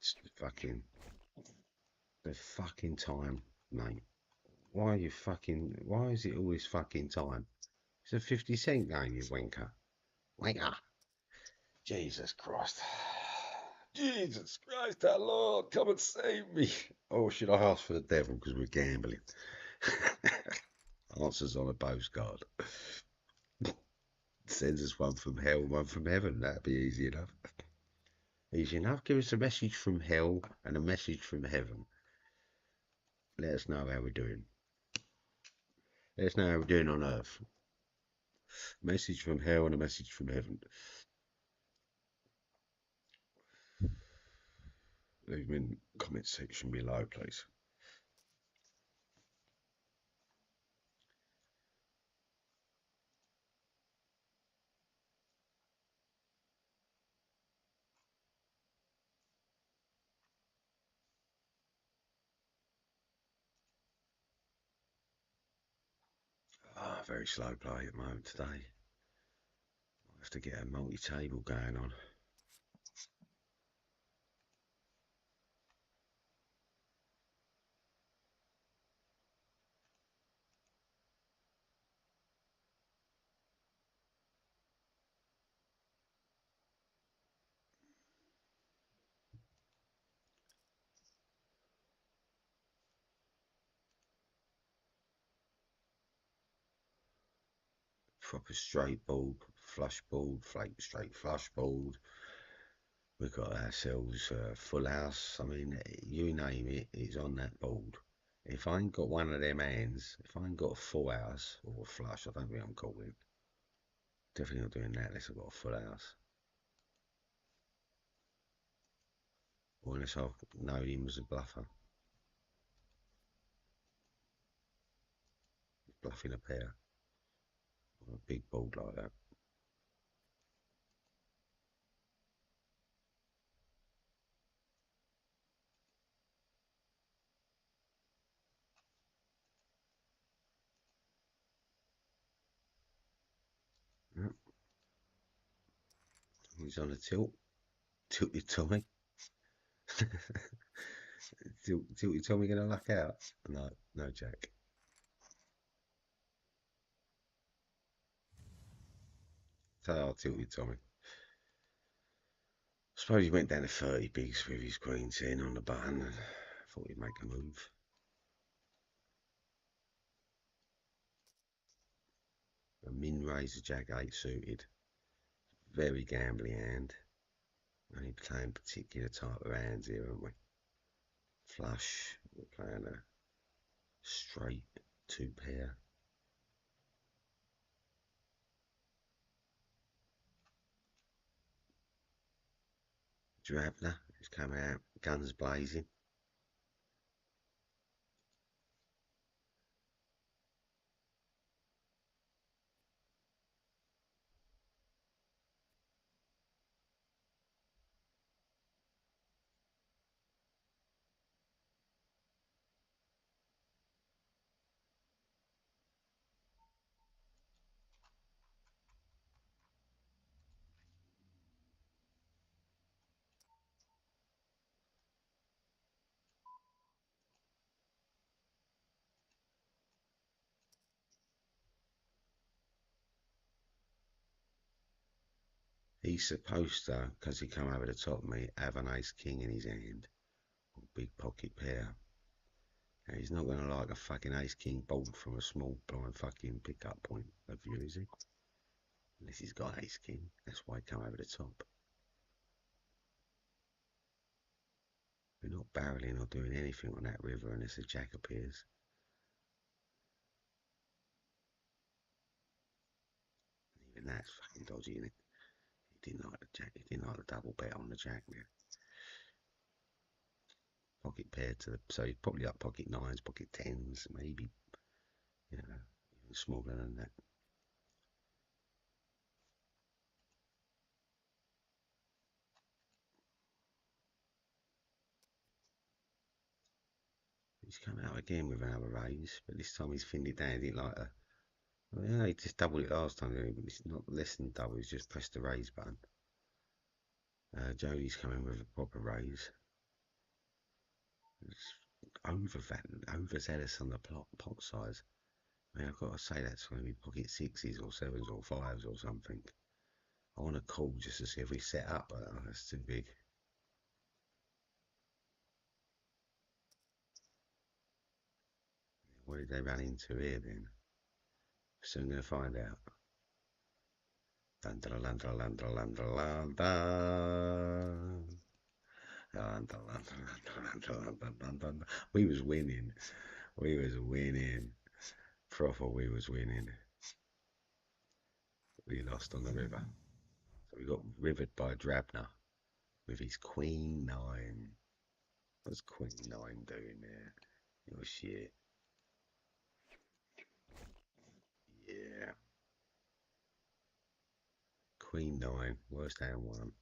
It's the fucking time, mate. Why is it always fucking time? It's a 50 cent game, you wanker. Wanker. Jesus Christ. Jesus Christ, our Lord, come and save me. Or should I ask for the devil because we're gambling? Answers on a postcard. Sends us one from hell, one from heaven. That'd be easy enough. Easy enough. Give us a message from hell and a message from heaven. Let us know how we're doing. Let us know how we're doing on earth. Message from hell and a message from heaven. Leave them in the comment section below, please. Very slow play at the moment today. I'll have to get a multi-table going on. Proper straight board, flush board, flake straight flush board. We've got ourselves a full house. I mean, you name it, it's on that board. If I ain't got one of them hands, if I ain't got a full house or a flush, I don't think I'm calling. Definitely not doing that unless I've got a full house. Or unless I know him as a bluffer. Bluffing a pair. On a big board like that. Yep. He's on a tilt. Tilted Tommy. Tilted Tommy gonna luck out? No, no Jack. So I tilted Tommy. I suppose he went down to 30 bigs with his queen 10 on the button and thought he'd make a move. A min raised Jack 8 suited. Very gambly hand. Only playing particular type of hands here, aren't we? Flush. We're playing a straight 2 pair. Drabner is coming out, guns blazing. He's supposed to, because he come over the top of me, have an ace king in his hand. Or big pocket pair. Now, he's not going to like a fucking ace king bolt from a small blind fucking pickup point of view, is he? Unless he's got ace king. That's why he come over the top. We're not barreling or doing anything on that river unless a jack appears. Even that's fucking dodgy, isn't it? He didn't like the jack. He didn't like the double bet on the jack there. Pocket pair to the, so he's probably up pocket nines, pocket tens, maybe, you know, even smaller than that. He's come out again with another raise, but this time he's thinned it down. He didn't like a, well, yeah, he just doubled it last time, but it's not less than double. He's just pressed the raise button. Jody's coming with a proper raise. It's overzealous on the pot size. I mean, I've got to say that's going to be pocket sixes or sevens or fives or something. I want to call just to see if we set up, but that's too big. What did they run into here then? Soon going to find out. Dun, dun, dun, dun, dun, dun, dun, dun, dun. We was winning. We was winning. Proper, we was winning. We lost on the river. So we got rivered by Drabner with his queen nine. What's queen nine doing there? Oh shit. Yeah. Queen nine. Worst hand one.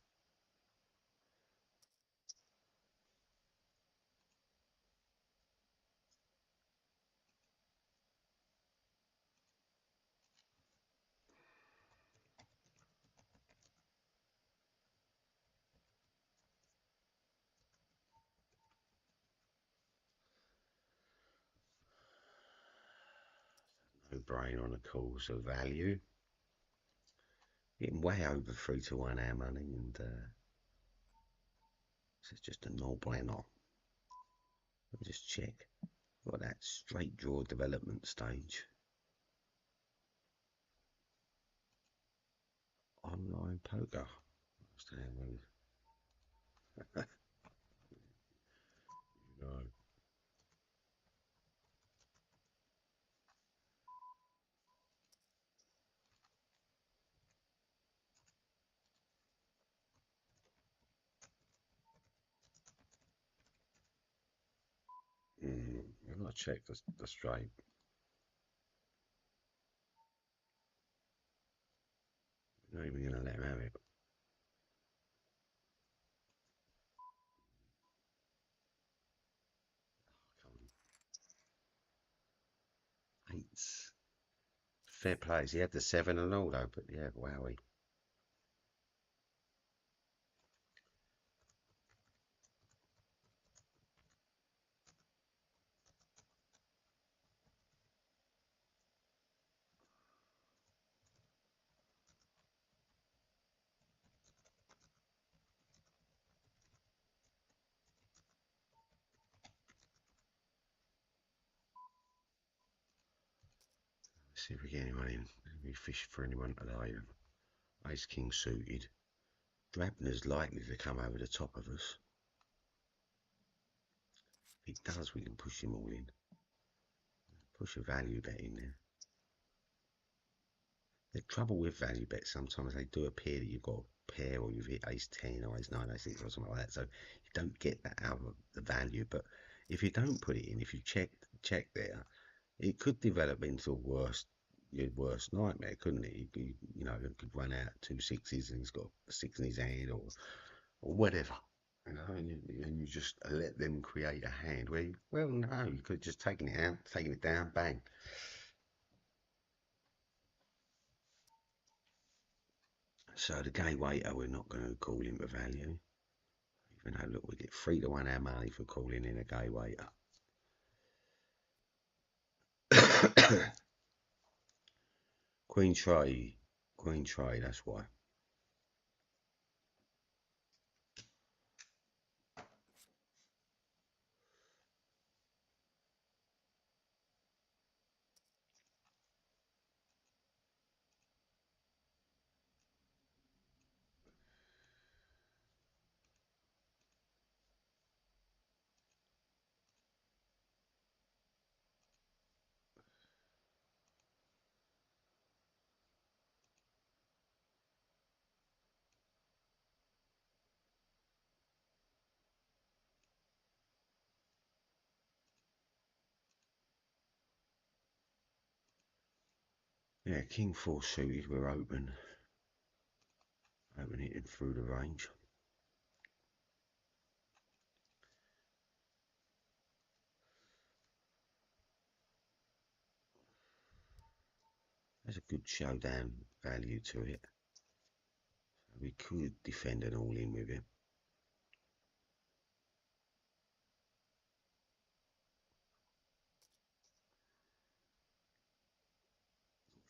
No brain on the calls of value. Getting way over 3-1 our money, and this is just a no bueno. Let me just check. Got that straight draw development stage. Online poker. Understand no. I've got to check the straight. Not even going to let him have it. Eights. Fair plays. He had the 7 and all though, but yeah, wowie. See if we get anyone in. We fish for anyone today. Ace King suited. Drabner's likely to come over the top of us. If he does, we can push him all in. Push a value bet in there. The trouble with value bets, sometimes they do appear that you've got a pair or you've hit ace 10 or ace 9, ace 6 or something like that. So you don't get that out of the value. But if you don't put it in, if you check there, it could develop into your worst nightmare, couldn't it? You know, it could run out 2 6s and he's got a 6 in his hand or whatever. You know, and you just let them create a hand where, well, no, you could have just taken it out, taken it down, bang. So the gay waiter, we're not going to call him for value. Even though, look, we get 3 to 1 our money for calling in a gay waiter. Queen trade, that's why. Yeah, King 4 suited, we're open it through the range. There's a good showdown value to it. We could defend an all-in with it.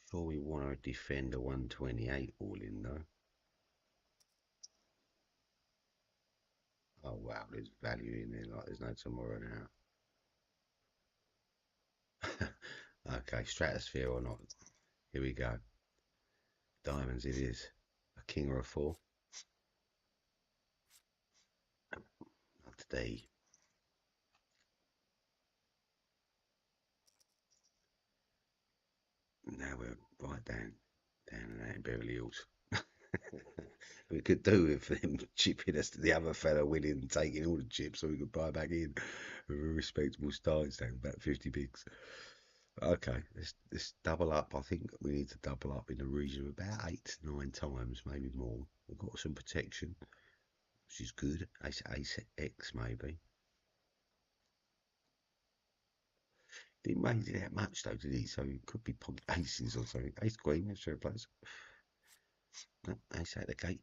Sure we want to defend a 128 all-in though. Oh wow, there's value in there like there's no tomorrow now. Okay, stratosphere or not. Here we go. Diamonds it is. A king or a 4. Not today. Now we're right down and out in Beverly Hills. We could do with them chipping us to the other fella winning and taking all the chips so we could buy back in with a respectable starting stand, about 50 bigs. Okay, let's double up. I think we need to double up in the region of about 8 to 9 times, maybe more. We've got some protection, which is good. Ace X maybe. Didn't raise it that much though, did he? So it could be aces or something. Ace Queen, let's replace. No, ace out the gate.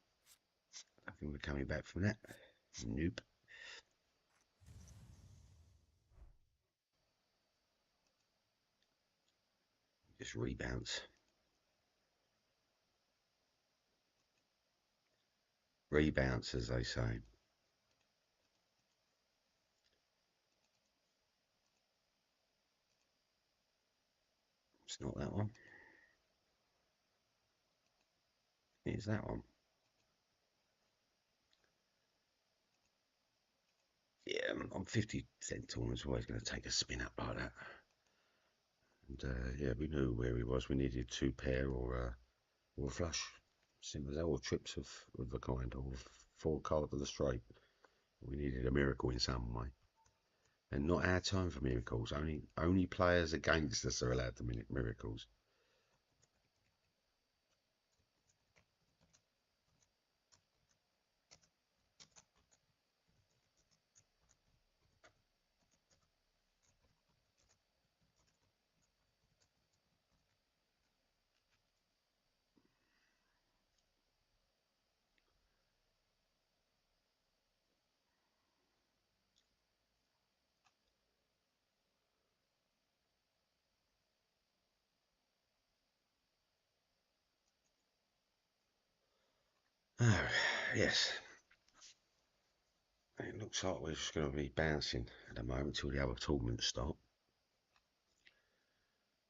I think we're coming back from that. Nope. Just rebounds. Rebounds, as they say. It's not that one. It's that one. Yeah, I'm 50% tournaments always going to take a spin up like that. And yeah, we knew where he was. We needed 2 pair or a flush. Simple as that, or trips of the kind, or 4 cards of the straight. We needed a miracle in some way. And not our time for miracles. Only players against us are allowed to miracles. Oh, yes. It looks like we're just going to be bouncing at the moment until the other tournaments start.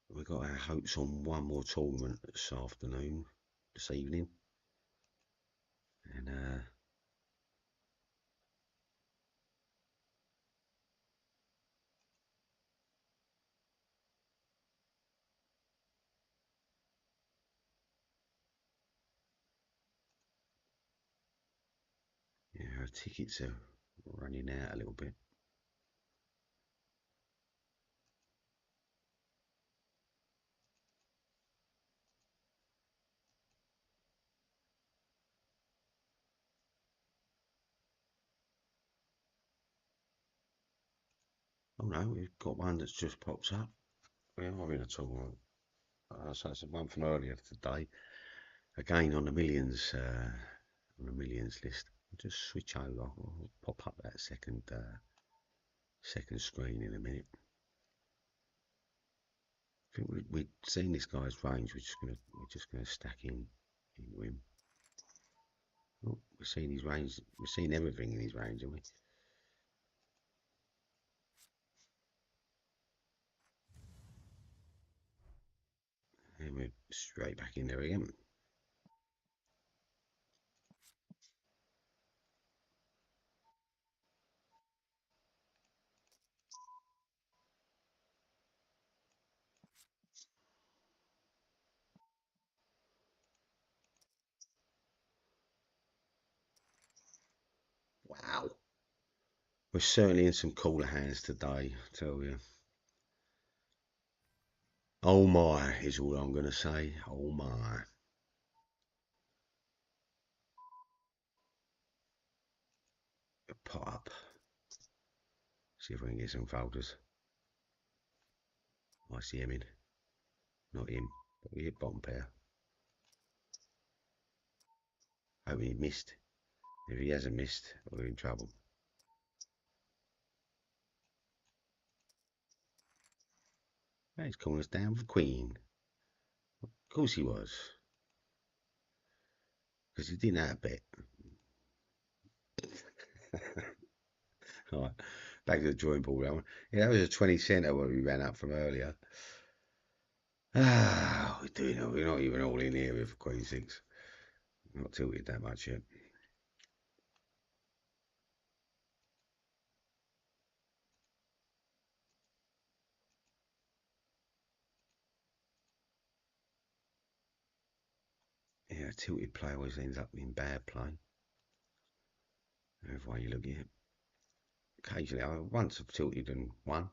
We're we got our hopes on one more tournament this evening. And yeah, our tickets are running out a little bit. Oh no, we've got one that's just popped up. We are in a tournament. So it's one from earlier today. Again on the millions list. I'll just switch over. I'll pop up that second screen in a minute. I think we've seen this guy's range. We're just gonna stack in with him. Oh, we've seen his range. We've seen everything in his range, haven't we? And we're straight back in there again. Wow. We're certainly in some cooler hands today, I tell you. Oh my, is all I'm going to say. Oh my. Pot up. See if we can get some folders. I see him in. Not him, but we hit bottom pair. Hope he missed. If he hasn't missed, we're in trouble. He's calling us down for queen. Of course he was. Because he didn't have a bet. Alright, back to the drawing board. That one. Yeah, that was a 20 center where we ran up from earlier. Ah, we're not even all in here with queen six. Not tilted that much yet. Yeah, a tilted play always ends up in bad play. However way you look at it. Occasionally, I once have tilted and won.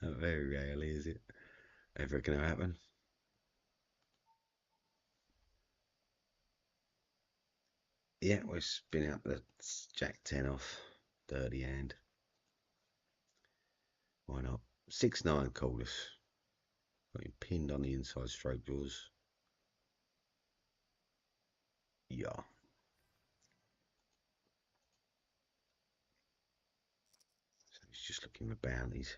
Very rarely is it ever going to happen. Yeah, we're spinning up the Jack 10 off. Dirty hand. Why not? 6-9 callers. Got him pinned on the inside stroke draws. Yeah. So he's just looking for bounties.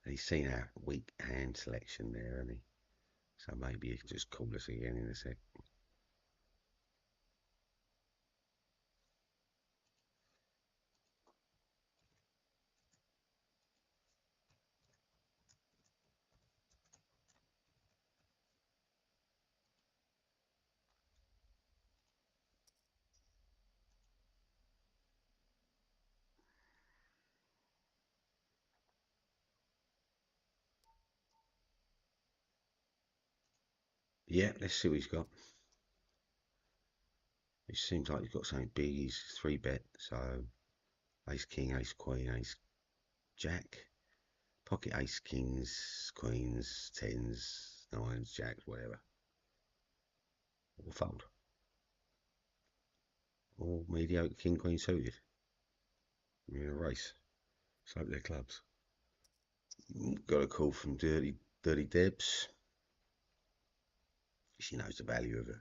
And he's seen our weak hand selection there, hasn't he? So maybe he can just call us again in a sec. Yeah, let's see what he's got. It seems like he's got something big. He's 3-bet, so ace king, ace queen, ace jack, pocket ace kings, queens, tens, nines, jacks, whatever. Or fold. Or mediocre king queen suited. We're in a race. Slope their clubs. Got a call from Dirty Debs. She knows the value of a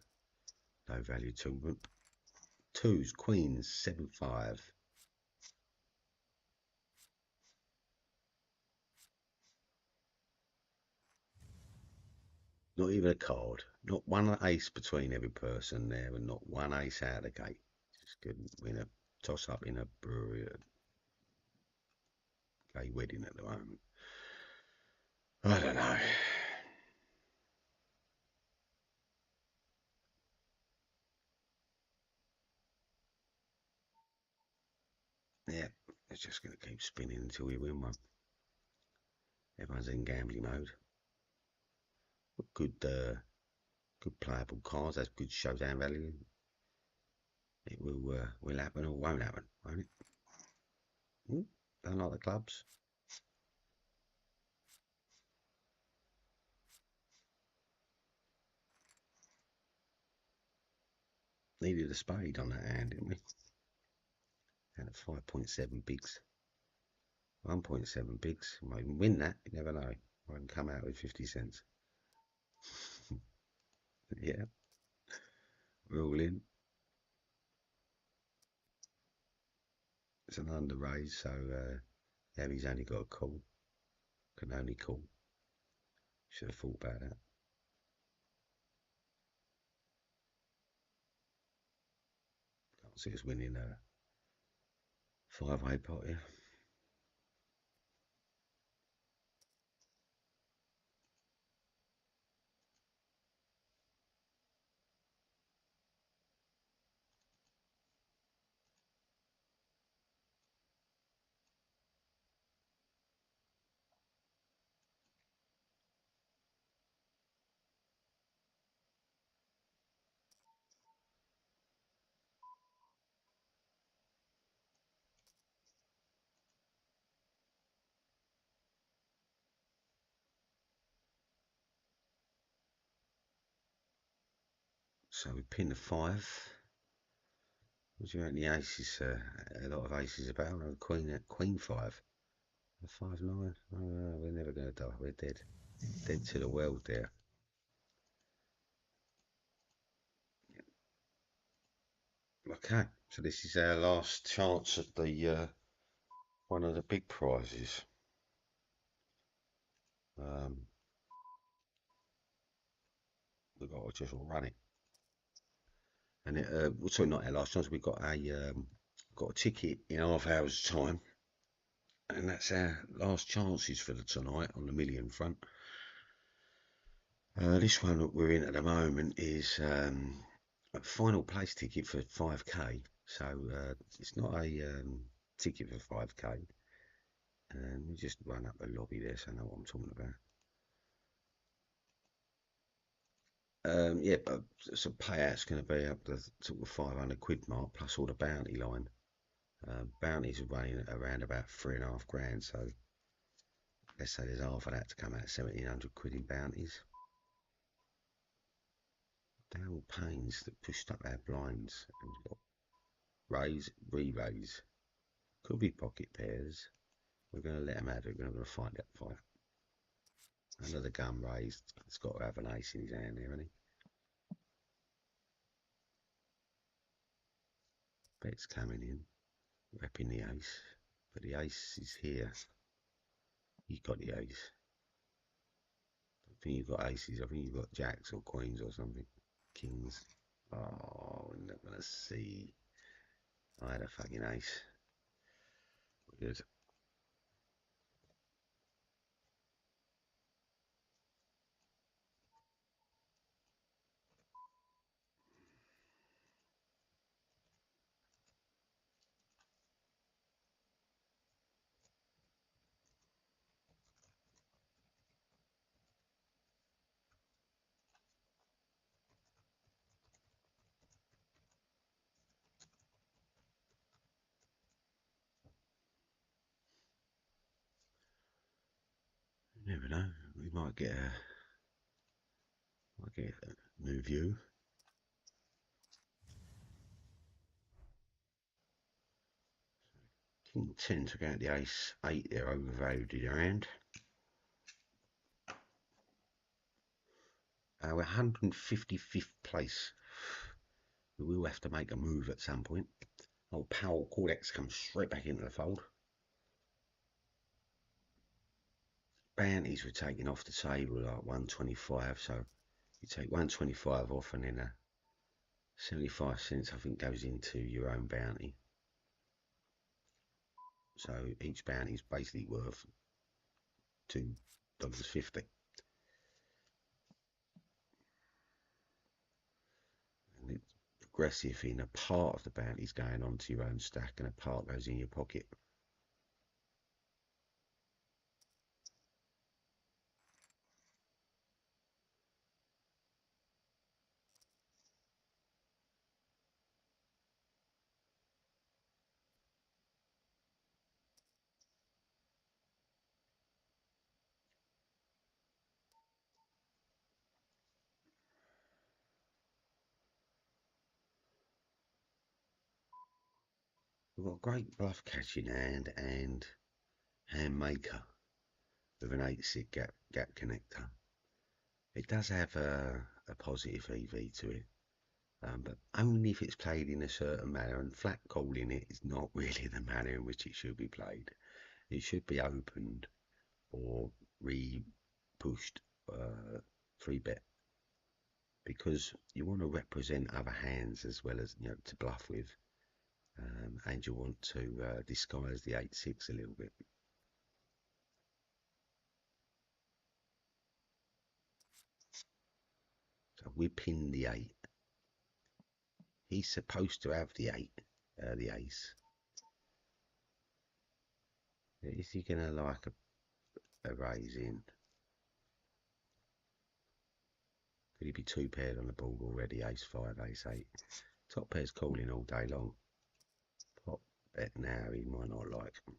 low value tournament. Twos, queens, 7-5. Not even a card. Not one ace between every person there, and not one ace out of the gate. Just couldn't win a toss up in a brewery at a gay wedding at the moment. I don't know. Yeah, it's just going to keep spinning until we win one. Everyone's in gambling mode. Good, good playable cards. That's good showdown value. It will happen or won't happen, won't it? Don't like the clubs. Needed a spade on that hand, didn't we? And at 5.7 bigs. 1.7 bigs. Might even win that. You never know. Might even come out with 50 cents. Yeah. We're all in. It's an under raise, so Abby's only got a call. Can only call. Should have thought about that. Can't see us winning a 5-way pot here. So we pin the 5. What do you reckon the aces? A lot of aces about. Queen 5. A 5-9. Oh, we're never going to die. We're dead. Dead to the world there. Okay, so this is our last chance at the one of the big prizes. We've got to just run it. And sorry, not our last chance. We've got a ticket in half hour's time, and that's our last chances for the tonight on the million front. This one that we're in at the moment is a final place ticket for 5k. So it's not a ticket for 5k. And we just run up the lobby there, so I know what I'm talking about. Yeah, but so payout's going to be up to sort of 500 quid mark plus all the bounty line. Bounties are running around about 3.5 grand, so let's say there's half of that to come out, 1,700 quid in bounties. Down Pains that pushed up our blinds and got raise, re-raise. Could be pocket pairs. We're going to let him have it. We're not going to find that fight. Another gun raised. It's got to have an ace in his hand here, hasn't he? Bet's coming in, repping the ace, but the ace is here. You've got the ace. I think you've got aces. I think you've got jacks or queens or something. Kings. Oh, we're not going to see. I had a fucking ace. Good. You never know. We might get a new view. King 10 took out the ace 8 there, overvalued it around. We're 155th place. We will have to make a move at some point. Old Powell Cordex comes straight back into the fold. Bounties were taken off the table like 125, so you take 125 off and then 75 cents I think goes into your own bounty. So each bounty is basically worth 2 $8.50. And it's progressive in a part of the bounty's going onto your own stack and a part goes in your pocket. We've got a great bluff catching hand and hand maker with an 8-sig gap connector. It does have a positive EV to it, but only if it's played in a certain manner, and flat calling it is not really the manner in which it should be played. It should be opened or re-pushed 3-bet, because you want to represent other hands as well as, you know, to bluff with, and you want to disguise the 8-6 a little bit. So we pin the 8. He's supposed to have the 8, the ace. Is he gonna like a raise in? Could he be 2-paired on the board already? Ace 5, ace 8. Top pair's calling all day long. Pop bet now, he might not like. If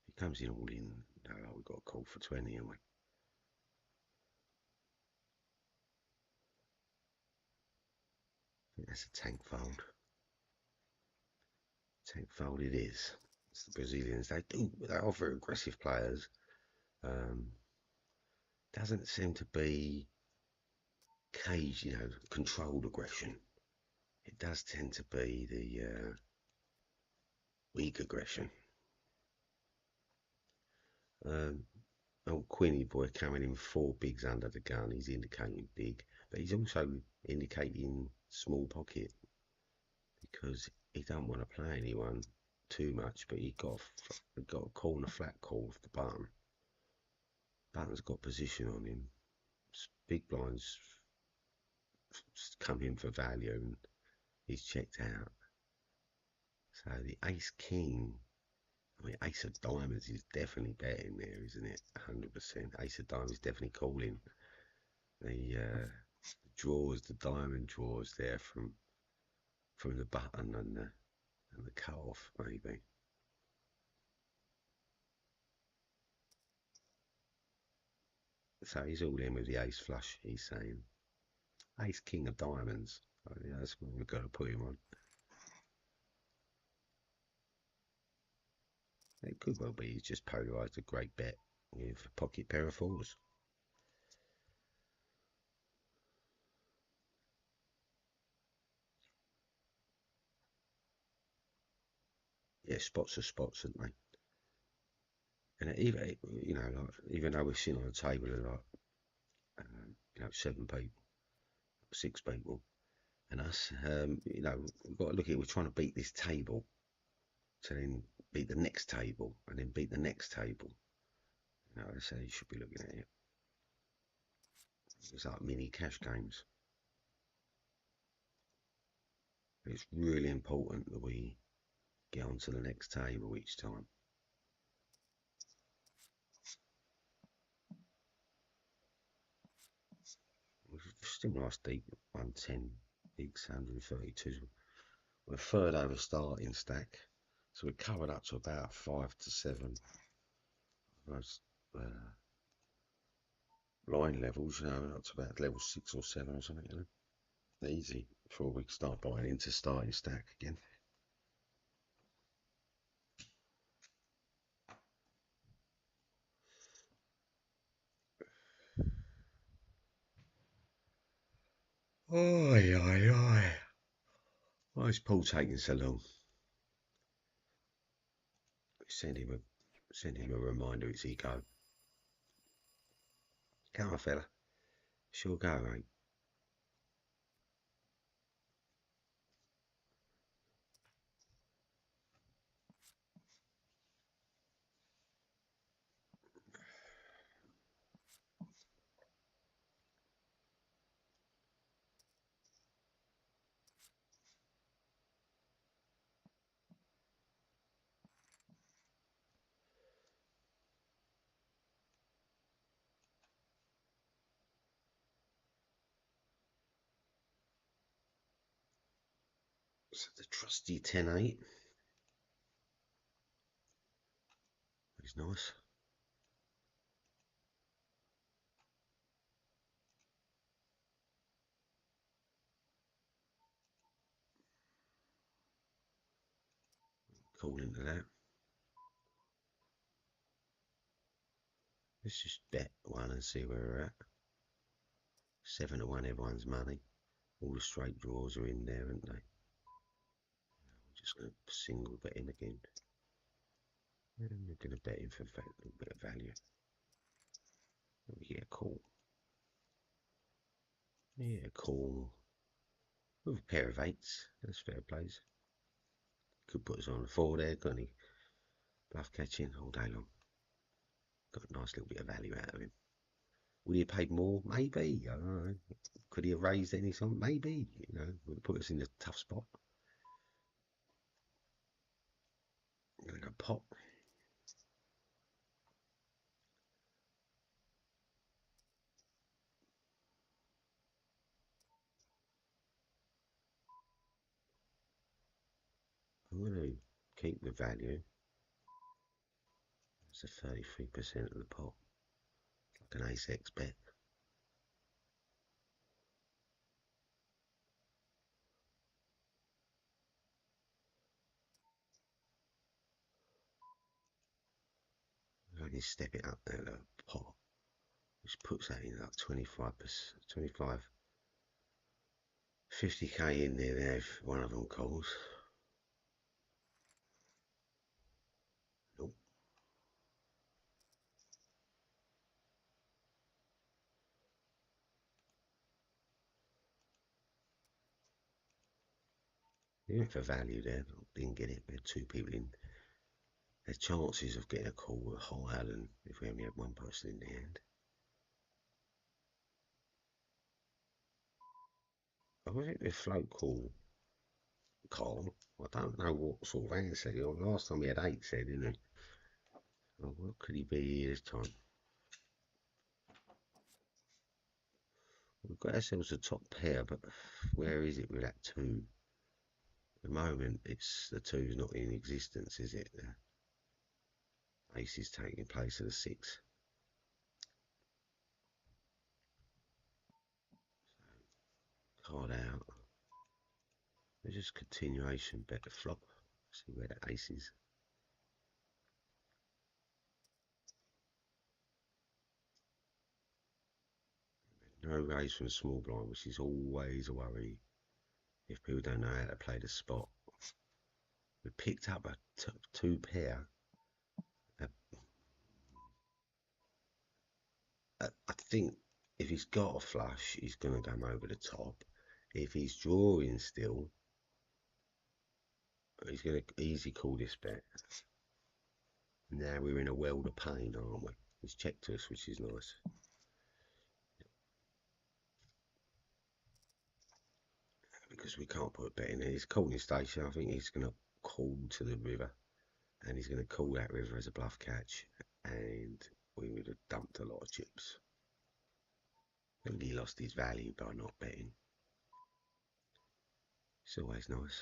he comes in all in, no, we've got a call for 20, haven't we? I think that's a tank fold. Tank fold it is. It's the Brazilians. They are very aggressive players. Doesn't seem to be caged, you know, controlled aggression. It does tend to be the weak aggression. Old Queenie boy coming in 4 bigs under the gun. He's indicating big, but he's also indicating small pocket because he don't want to play anyone too much. But he got a corner flat call off the button. Button's got position on him. Big blinds come in for value, and he's checked out. So the ace king. I mean, ace of diamonds is definitely betting there, isn't it? 100%. Ace of diamonds definitely calling. The draws, the diamond draws there from the button and the cut off, maybe. So he's all in with the ace flush, he's saying. Ace king of diamonds. Oh, yeah, that's what we've got to put him on. It could well be he's just polarised a great bet with a pocket pair of 4s. Yeah, spots are spots, aren't they? And even, you know, like, even though we're sitting on a table of like, you know, 7 people, 6 people, and us, you know, we've got to look at it, we're trying to beat this table to then beat the next table and then beat the next table. You know, that's how you should be looking at it. It's like mini cash games. It's really important that we get onto the next table each time. Still nice deep 110, big 132. We're third over starting stack, so we're covered up to about 5 to 7. Those line levels, you know, up to about level 6 or 7 or something, you know. Easy before we start buying into starting stack again. Oi, oi, oi. Why is Paul taking so long? Send him a reminder, it's Eco. Come on, fella. Sure go, mate. So the trusty 10-8 is nice. Call into that. Let's just bet one and see where we're at. 7-1, everyone's money. All the straight draws are in there, aren't they? We're just going to single bet in again. And we're going to bet in for a little bit of value. Yeah, cool. Yeah, cool. With a pair of 8s. That's fair plays. Could put us on the 4 there, couldn't he? Bluff catching all day long. Got a nice little bit of value out of him. Would he have paid more? Maybe. I don't know. Could he have raised any something? Maybe. You know, would put us in a tough spot. I'm going to go pot. I'm going to keep the value. It's a 33% of the pot. Like an ace-x bet. I can step it up there, the pot. Which puts that in like 25%, 25, 50k in there if one of them calls. Nope. He went for value there, didn't get it. We had 2 people in. The chances of getting a call were higher than if we only had 1 person in the hand. I think the float call call. I don't know what sort of answer. Last time he had 8 said, didn't he? Well, what could he be this time? We've got ourselves a top pair, but where is it with that 2? At the moment, it's the 2's not in existence, is it? The ace is taking place of the 6. Card out. There's just continuation, bet the flop. See where the ace is. No raise from small blind, which is always a worry if people don't know how to play the spot. We picked up a 2 pair. I think if he's got a flush, he's going to come over the top. If he's drawing still, he's going to easy call this bet. Now we're in a world of pain, aren't we? He's checked us, which is nice. Because we can't put a bet in there. He's calling station. I think he's going to call to the river. And he's going to call that river as a bluff catch. And we would have dumped a lot of chips. I think he lost his value by not betting. It's always nice.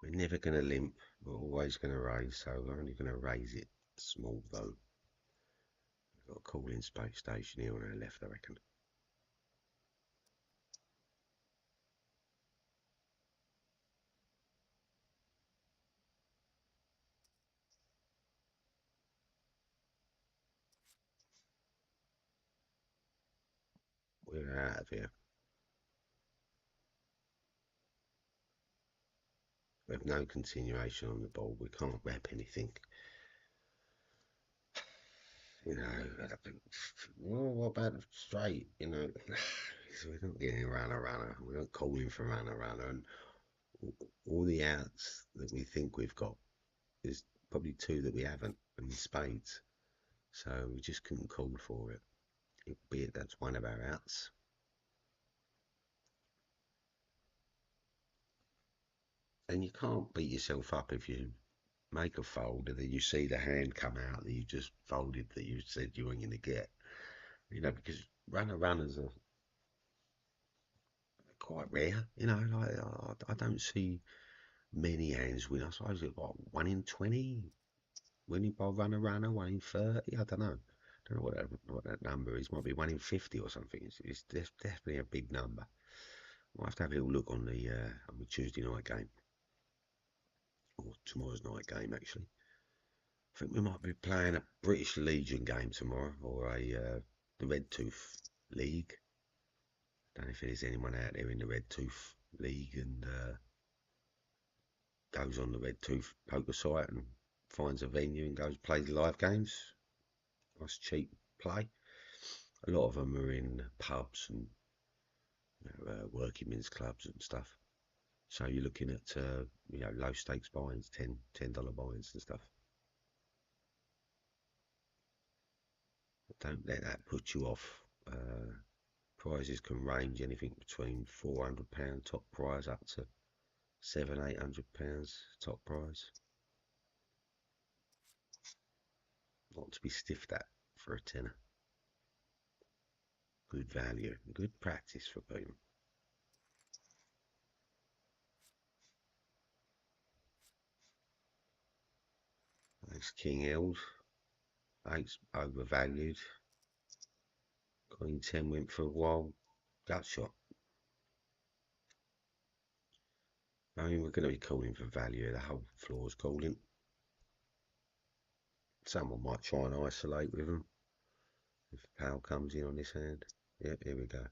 We're never going to limp. We're always going to raise. So we're only going to raise it small though. We've got a call-in station here on our left, I reckon. We're out of here. We have no continuation on the ball. We can't wrap anything. You know, well, what about straight? You know, so we're not getting runner. We're not calling for runner. And all the outs that we think we've got, there's probably 2 that we haven't, and spades. So we just couldn't call for it. Be it that's one of our outs. And you can't beat yourself up if you make a fold and then you see the hand come out that you just folded that you said you weren't going to get. You know, because runners are quite rare, you know. Like I don't see many hands win. I suppose it's what 1 in 20 winning by runner, 1 in 30. I don't know. Don't know what that number is. Might be 1 in 50 or something. It's definitely a big number. We'll have to have a little look on the Tuesday night game or tomorrow's night game actually. I think we might be playing a British Legion game tomorrow or the Red Tooth League. Don't know if there's anyone out there in the Red Tooth League and goes on the Red Tooth poker site and finds a venue and goes plays live games. Nice cheap play. A lot of them are in pubs and working men's clubs and stuff. So you're looking at low stakes buy-ins, $10 buy-ins and stuff. Don't let that put you off. Prizes can range anything between £400 top prize up to £700-800 top prize. Not to be stiffed at for a tenner. Good value, good practice for people. That's King held. 8's overvalued. Queen 10 went for a while. Gut shot. I mean, we're going to be calling for value. The whole floor's calling. Someone might try and isolate with them. If Powell comes in on this hand. Yep, here we go.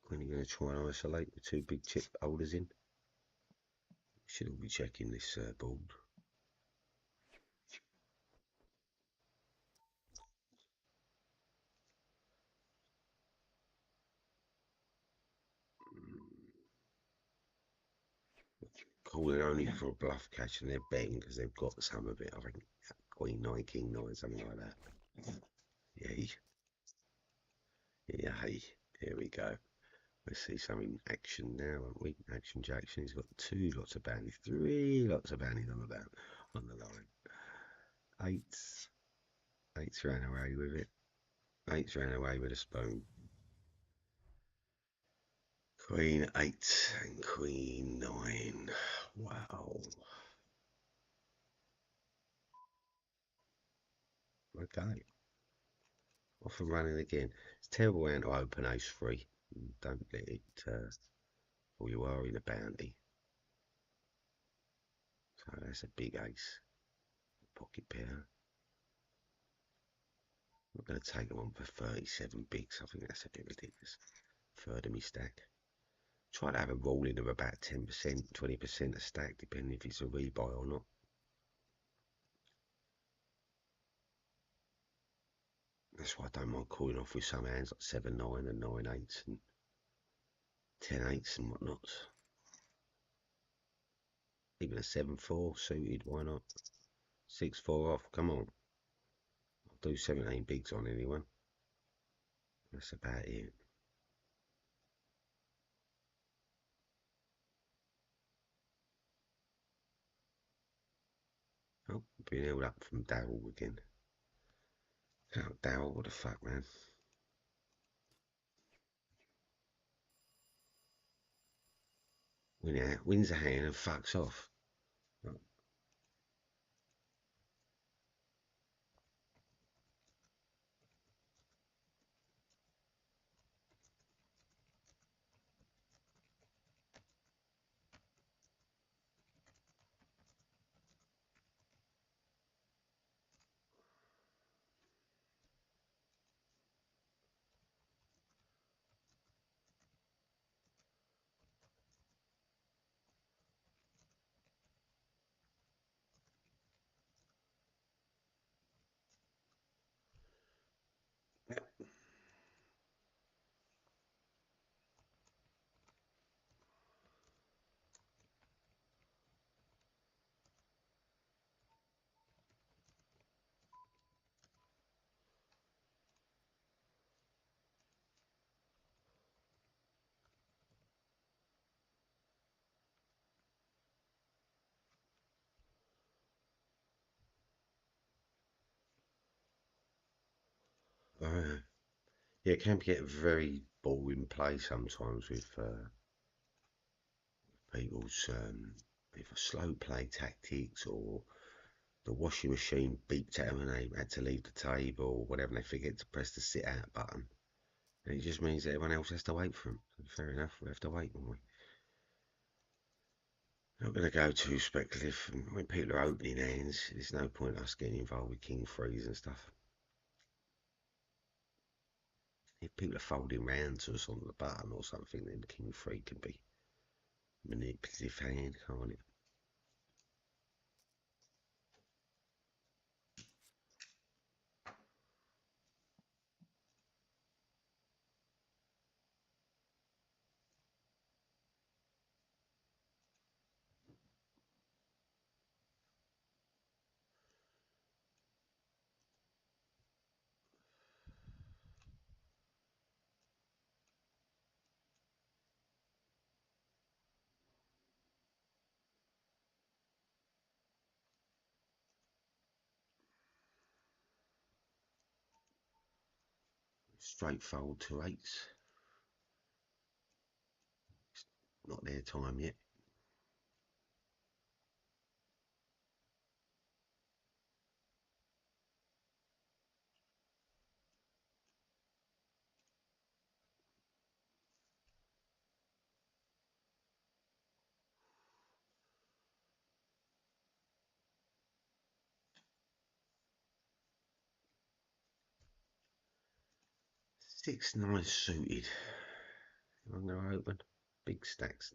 When are you going to try and isolate with two big chip holders in? Should all be checking this board. Calling only for a bluff catch and they're betting because they've got some of it. I think Queen 9, King 9, something like that. Yay. Yay. Here we go. Let's see some in action now, haven't we? Action Jackson. He's got 2 lots of bounties, 3 lots of bounties on the line. 8's ran away with it. 8's ran away with a spoon. Queen 8 and Queen 9. Wow. Okay. Off and running again. It's terrible hand to open ace 3. Don't let it, or you are in a bounty. So that's a big ace. Pocket pair. I'm going to take them on for 37 bigs. I think that's a bit ridiculous. Third of me stack. Try to have a rolling of about 10%, 20% a stack, depending if it's a rebuy or not. That's why I don't mind calling off with some hands like 7-9 and 9-8s and 10-8s and whatnot. Even a 7-4 suited, why not? 6-4 off, come on. I'll do 17 bigs on anyone. That's about it. Oh, being held up from Darryl again. Oh, Darryl, what the fuck, man? Wins a hand and fucks off. Yeah, it can get very boring play sometimes with people's either slow play tactics or the washing machine beeped at them and they had to leave the table or whatever and they forget to press the sit out button. And it just means that everyone else has to wait for them. Fair enough, we have to wait, won't we? Not going to go too speculative. When people are opening hands, there's no point us getting involved with king threes and stuff. If people are folding round to us on the button or something, then king three can be manipulative hand, can't it? Straight fold to eights. It's not their time yet. Six nice suited. I'm going to open. Big stacks.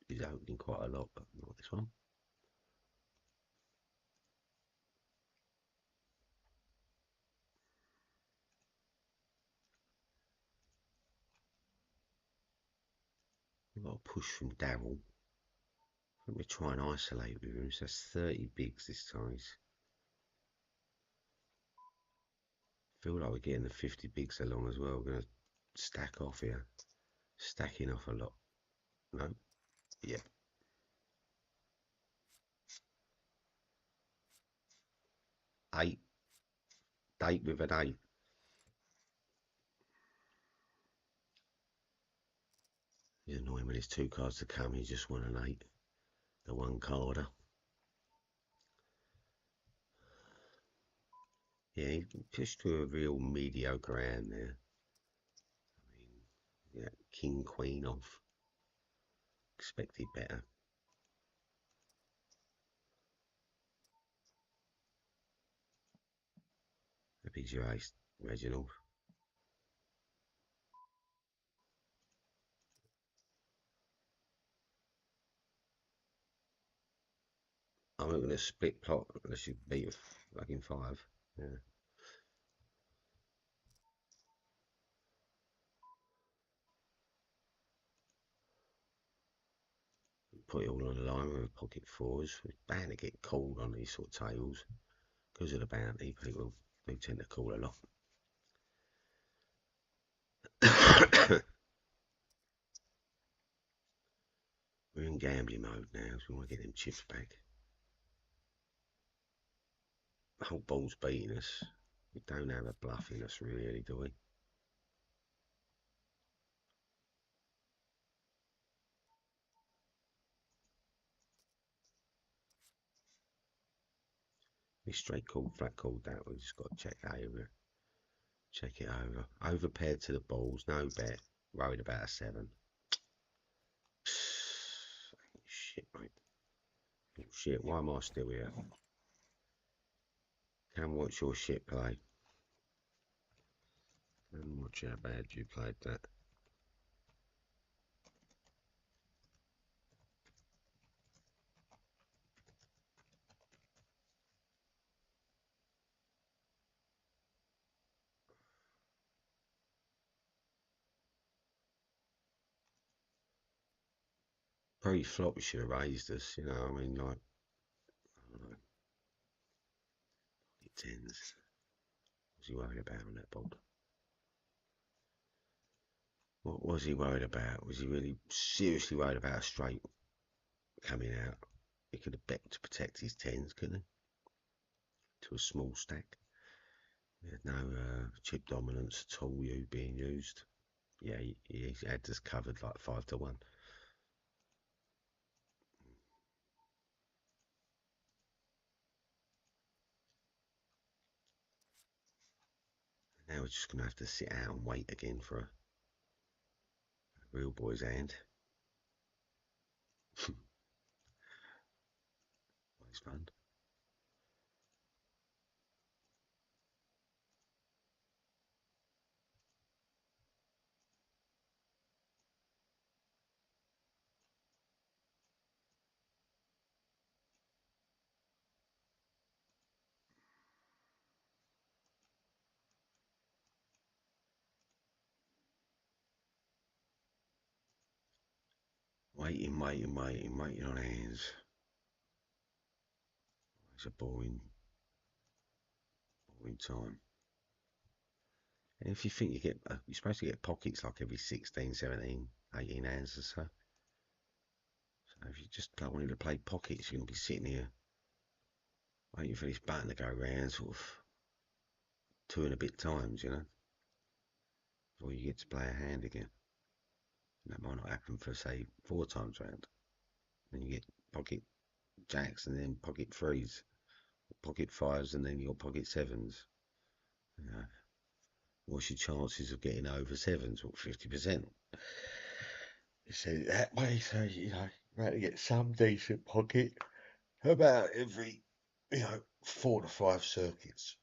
He's opening quite a lot, but not this one. I've got a push from Darryl. Let me try and isolate with him. So that's 30 bigs this time. Feel like we're getting the 50 bigs along as well. We're going to stack off here. Stacking off a lot. No? Yeah. 8. 8 with an 8. It's annoying when there's 2 cards to come. You just want an 8. The 1 carder. Yeah, he pushed through a real mediocre hand there. I mean, yeah, king, queen off. Expected better. Happy's your ace, Reginald. I'm not going to split plot unless you beat a fucking 5. Yeah. Put it all on the line with pocket 4s. We're bound to get called on these sort of tables because of the bounty. People do tend to call a lot. We're in gambling mode now, so we want to get them chips back. The whole ball's beating us. We don't have a bluff in us, really, do we? We straight called, flat called that. We just got to check over. Check it over. Over paired to the balls, no bet. Worried about a 7. Shit, mate. Shit, why am I still here? Come watch your shit play. And watch how bad you played that. Pre-flop, you should have raised us, you know, I mean, like, I don't know, tens. What was he worried about on that board? What was he worried about? Was he really seriously worried about a straight coming out? He could have bet to protect his tens, couldn't he? To a small stack. There's no chip dominance at all being used. Yeah, he had us covered like 5-1. Now we're just going to have to sit out and wait again for a real boy's hand. Always fun. Waiting on hands. It's a boring time. And if you think you're supposed to get pockets like every 16, 17, 18 hands or so. So if you just don't want to play pockets, you're going to be sitting here waiting for this button to go round sort of 2 and a bit times, before you get to play a hand again. And that might not happen for, say, 4 times round. Then you get pocket jacks and then pocket threes, pocket fives and then your pocket sevens. What's your chances of getting over sevens? What, 50%? So that way, so you to get some decent pocket about every 4 to 5 circuits.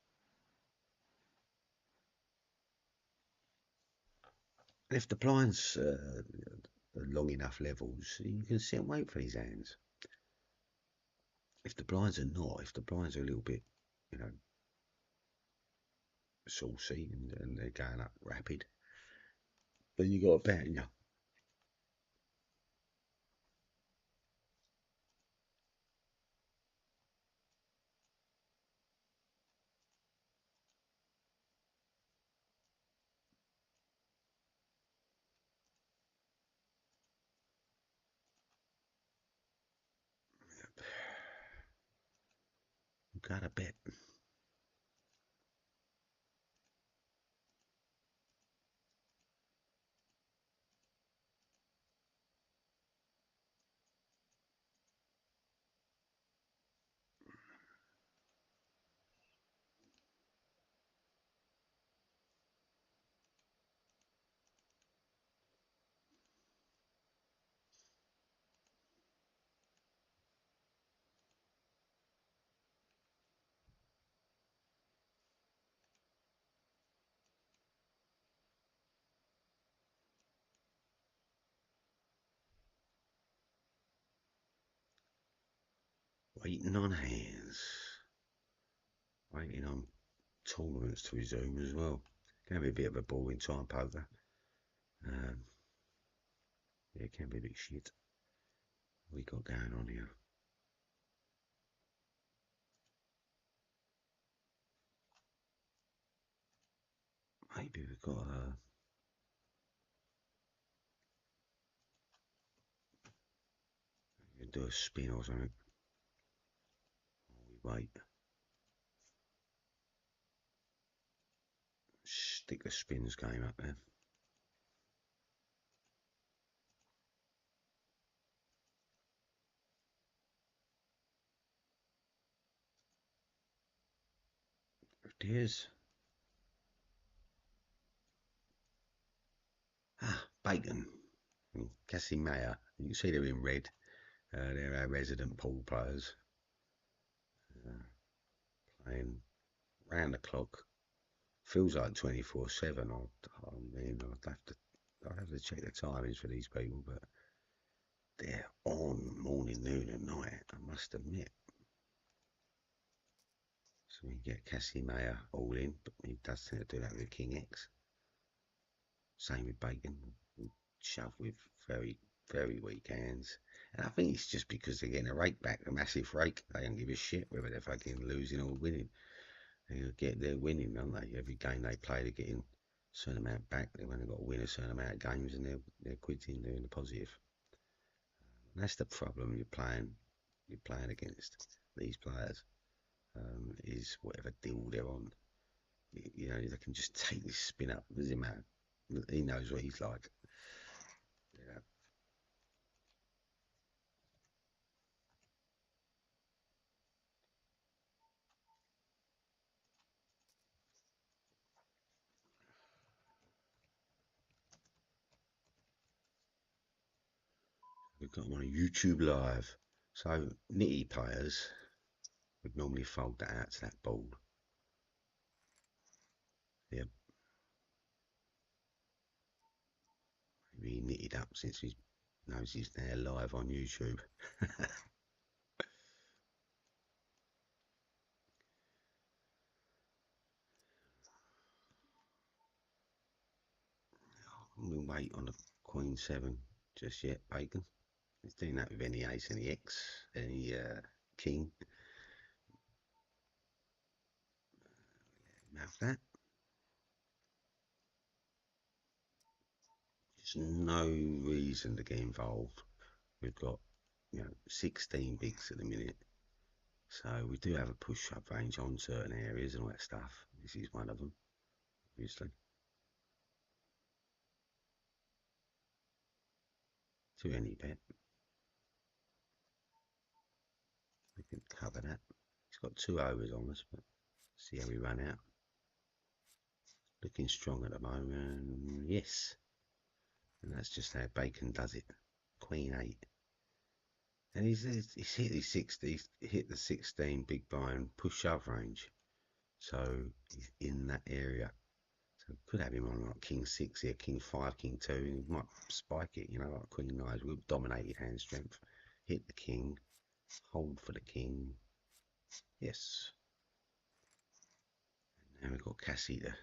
And if the blinds are long enough levels, you can sit and wait for these hands. If the blinds are not, if the blinds are a little bit, saucy and they're going up rapid, then you got a bet, you got a bet. Waiting on hands. Waiting on tournaments to resume as well. Can be a bit of a boring time, poker. Yeah, it can be a bit shit. What we got going on here? Maybe we've got do a spin or something. We wait. Stick the spins game up there. Dears. Bacon. Cassie Mayer. You can see they're in red. They're our resident pool players. Playing round the clock. Feels like 24/7. I'd have to check the timings for these people, but they're on morning, noon, and night. I must admit. So we get Cassie Mayer all in, but he does tend to do that with King X. Same with Bacon. Shove with very, very weak hands. And I think it's just because they're getting a rake back, a massive rake. They don't give a shit whether they're fucking losing or winning. They're winning, don't they? Every game they play, they're getting a certain amount back. They've only got to win a certain amount of games and they're quitting, doing the positive. And that's the problem you're playing against these players, is whatever deal they're on. You know, they can just take this spin up. Doesn't matter. He knows what he's like. Yeah. We've got him on YouTube Live. So nitty players would normally fold that out to that ball. Yep. Maybe he knitted up since he knows he's now live on YouTube. We'll wait on the Queen 7 just yet, Bacon. He's doing that with any ace, any X, any king. Have that. There's no reason to get involved. We've got, 16 bigs at the minute. So we do have a push-up range on certain areas and all that stuff. This is one of them, obviously. To any bet. We can cover that. He's got 2 overs on us, but see how we run out. Looking strong at the moment. Yes. And that's just how Bacon does it. Queen 8. And he's hit his 60, he's hit the 16 big blind push shove range. So he's in that area. So could have him on like King 6 here, King 5, King 2, and he might spike it, like Queen 9 with dominated hand strength. Hit the king, hold for the king. Yes. And now we've got Casamaya.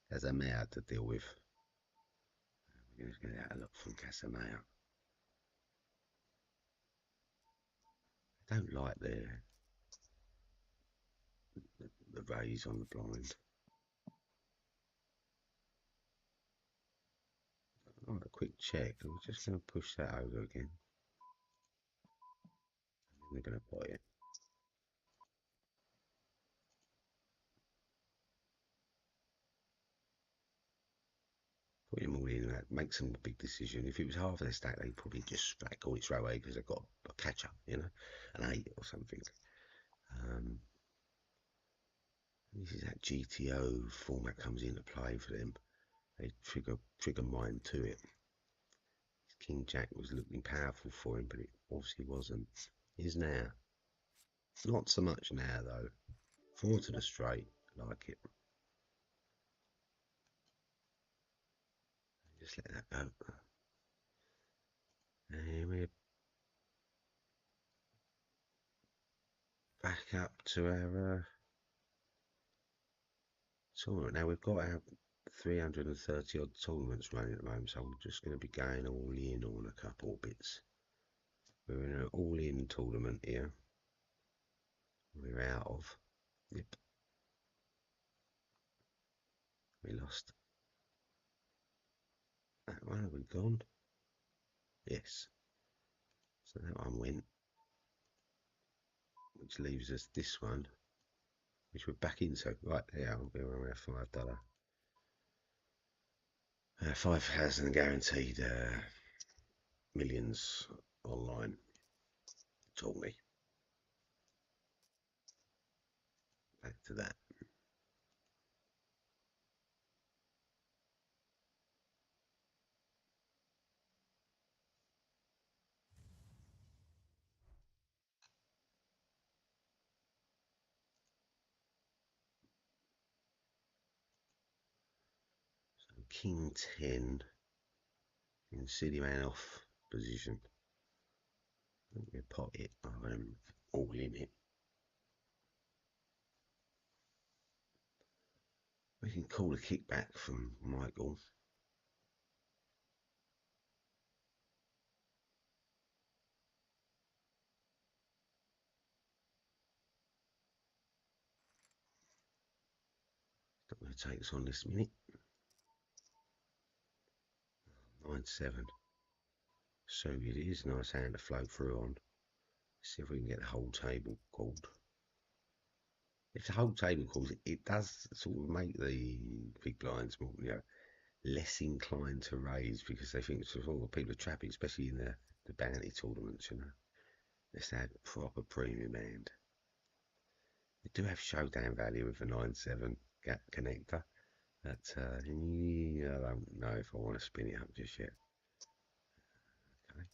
There's a mare to deal with. We're going to get a look from Casamaya. I don't like the raise on the blind. Oh, a quick check. We're just going to push that over again. And we're going to put it. Put him all in. That makes them a big decision. If it was half of their stack, they'd probably just call it throw away because they've got a catch up, an 8 or something. This is that GTO format comes into play for them. They trigger mind to it. King Jack was looking powerful for him, but it obviously wasn't. Is now. Not so much now though. 4 to the straight, like it. Just let that go. And we're back up to our tournament. Now we've got our 330 odd tournaments running at the moment, so I'm just going to be going all in on a couple of bits. We're in an all in tournament here. We're out of. Yep. We lost. That one, have we gone? Yes. So that one went. Which leaves us this one, which we're back into. Right there, we're on our $5. 5,000 guaranteed millions online. Told me. Back to that. So King 10 in City Man off position. We pot it. All in it. We can call a kickback from Michael. Not going to take us on this minute. 9-7. So it is nice hand to float through on. See if we can get the whole table called. if the whole table calls it, it does sort of make the big blinds more, less inclined to raise because they think sort of people are trapping, especially in the bounty tournaments. It's that proper premium hand. They do have showdown value with a 9/7 gap connector. But I don't know if I want to spin it up just yet. Okay.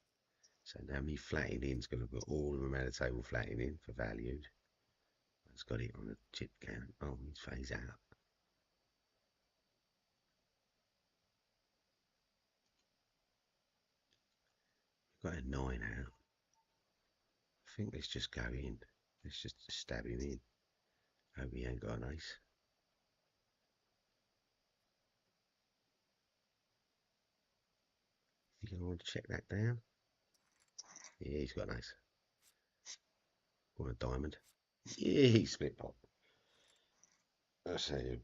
So now me flatting in's going to put all of them out of the table flatting in for valued. It's got it on a chip count. Oh, he's phase out. Got a 9 out. I think let's just go in. Let's just stab him in. Hope he ain't got an ace. You gonna want to check that down? Yeah, he's got an ace. Or a diamond. Yeah, he split pot. That's how you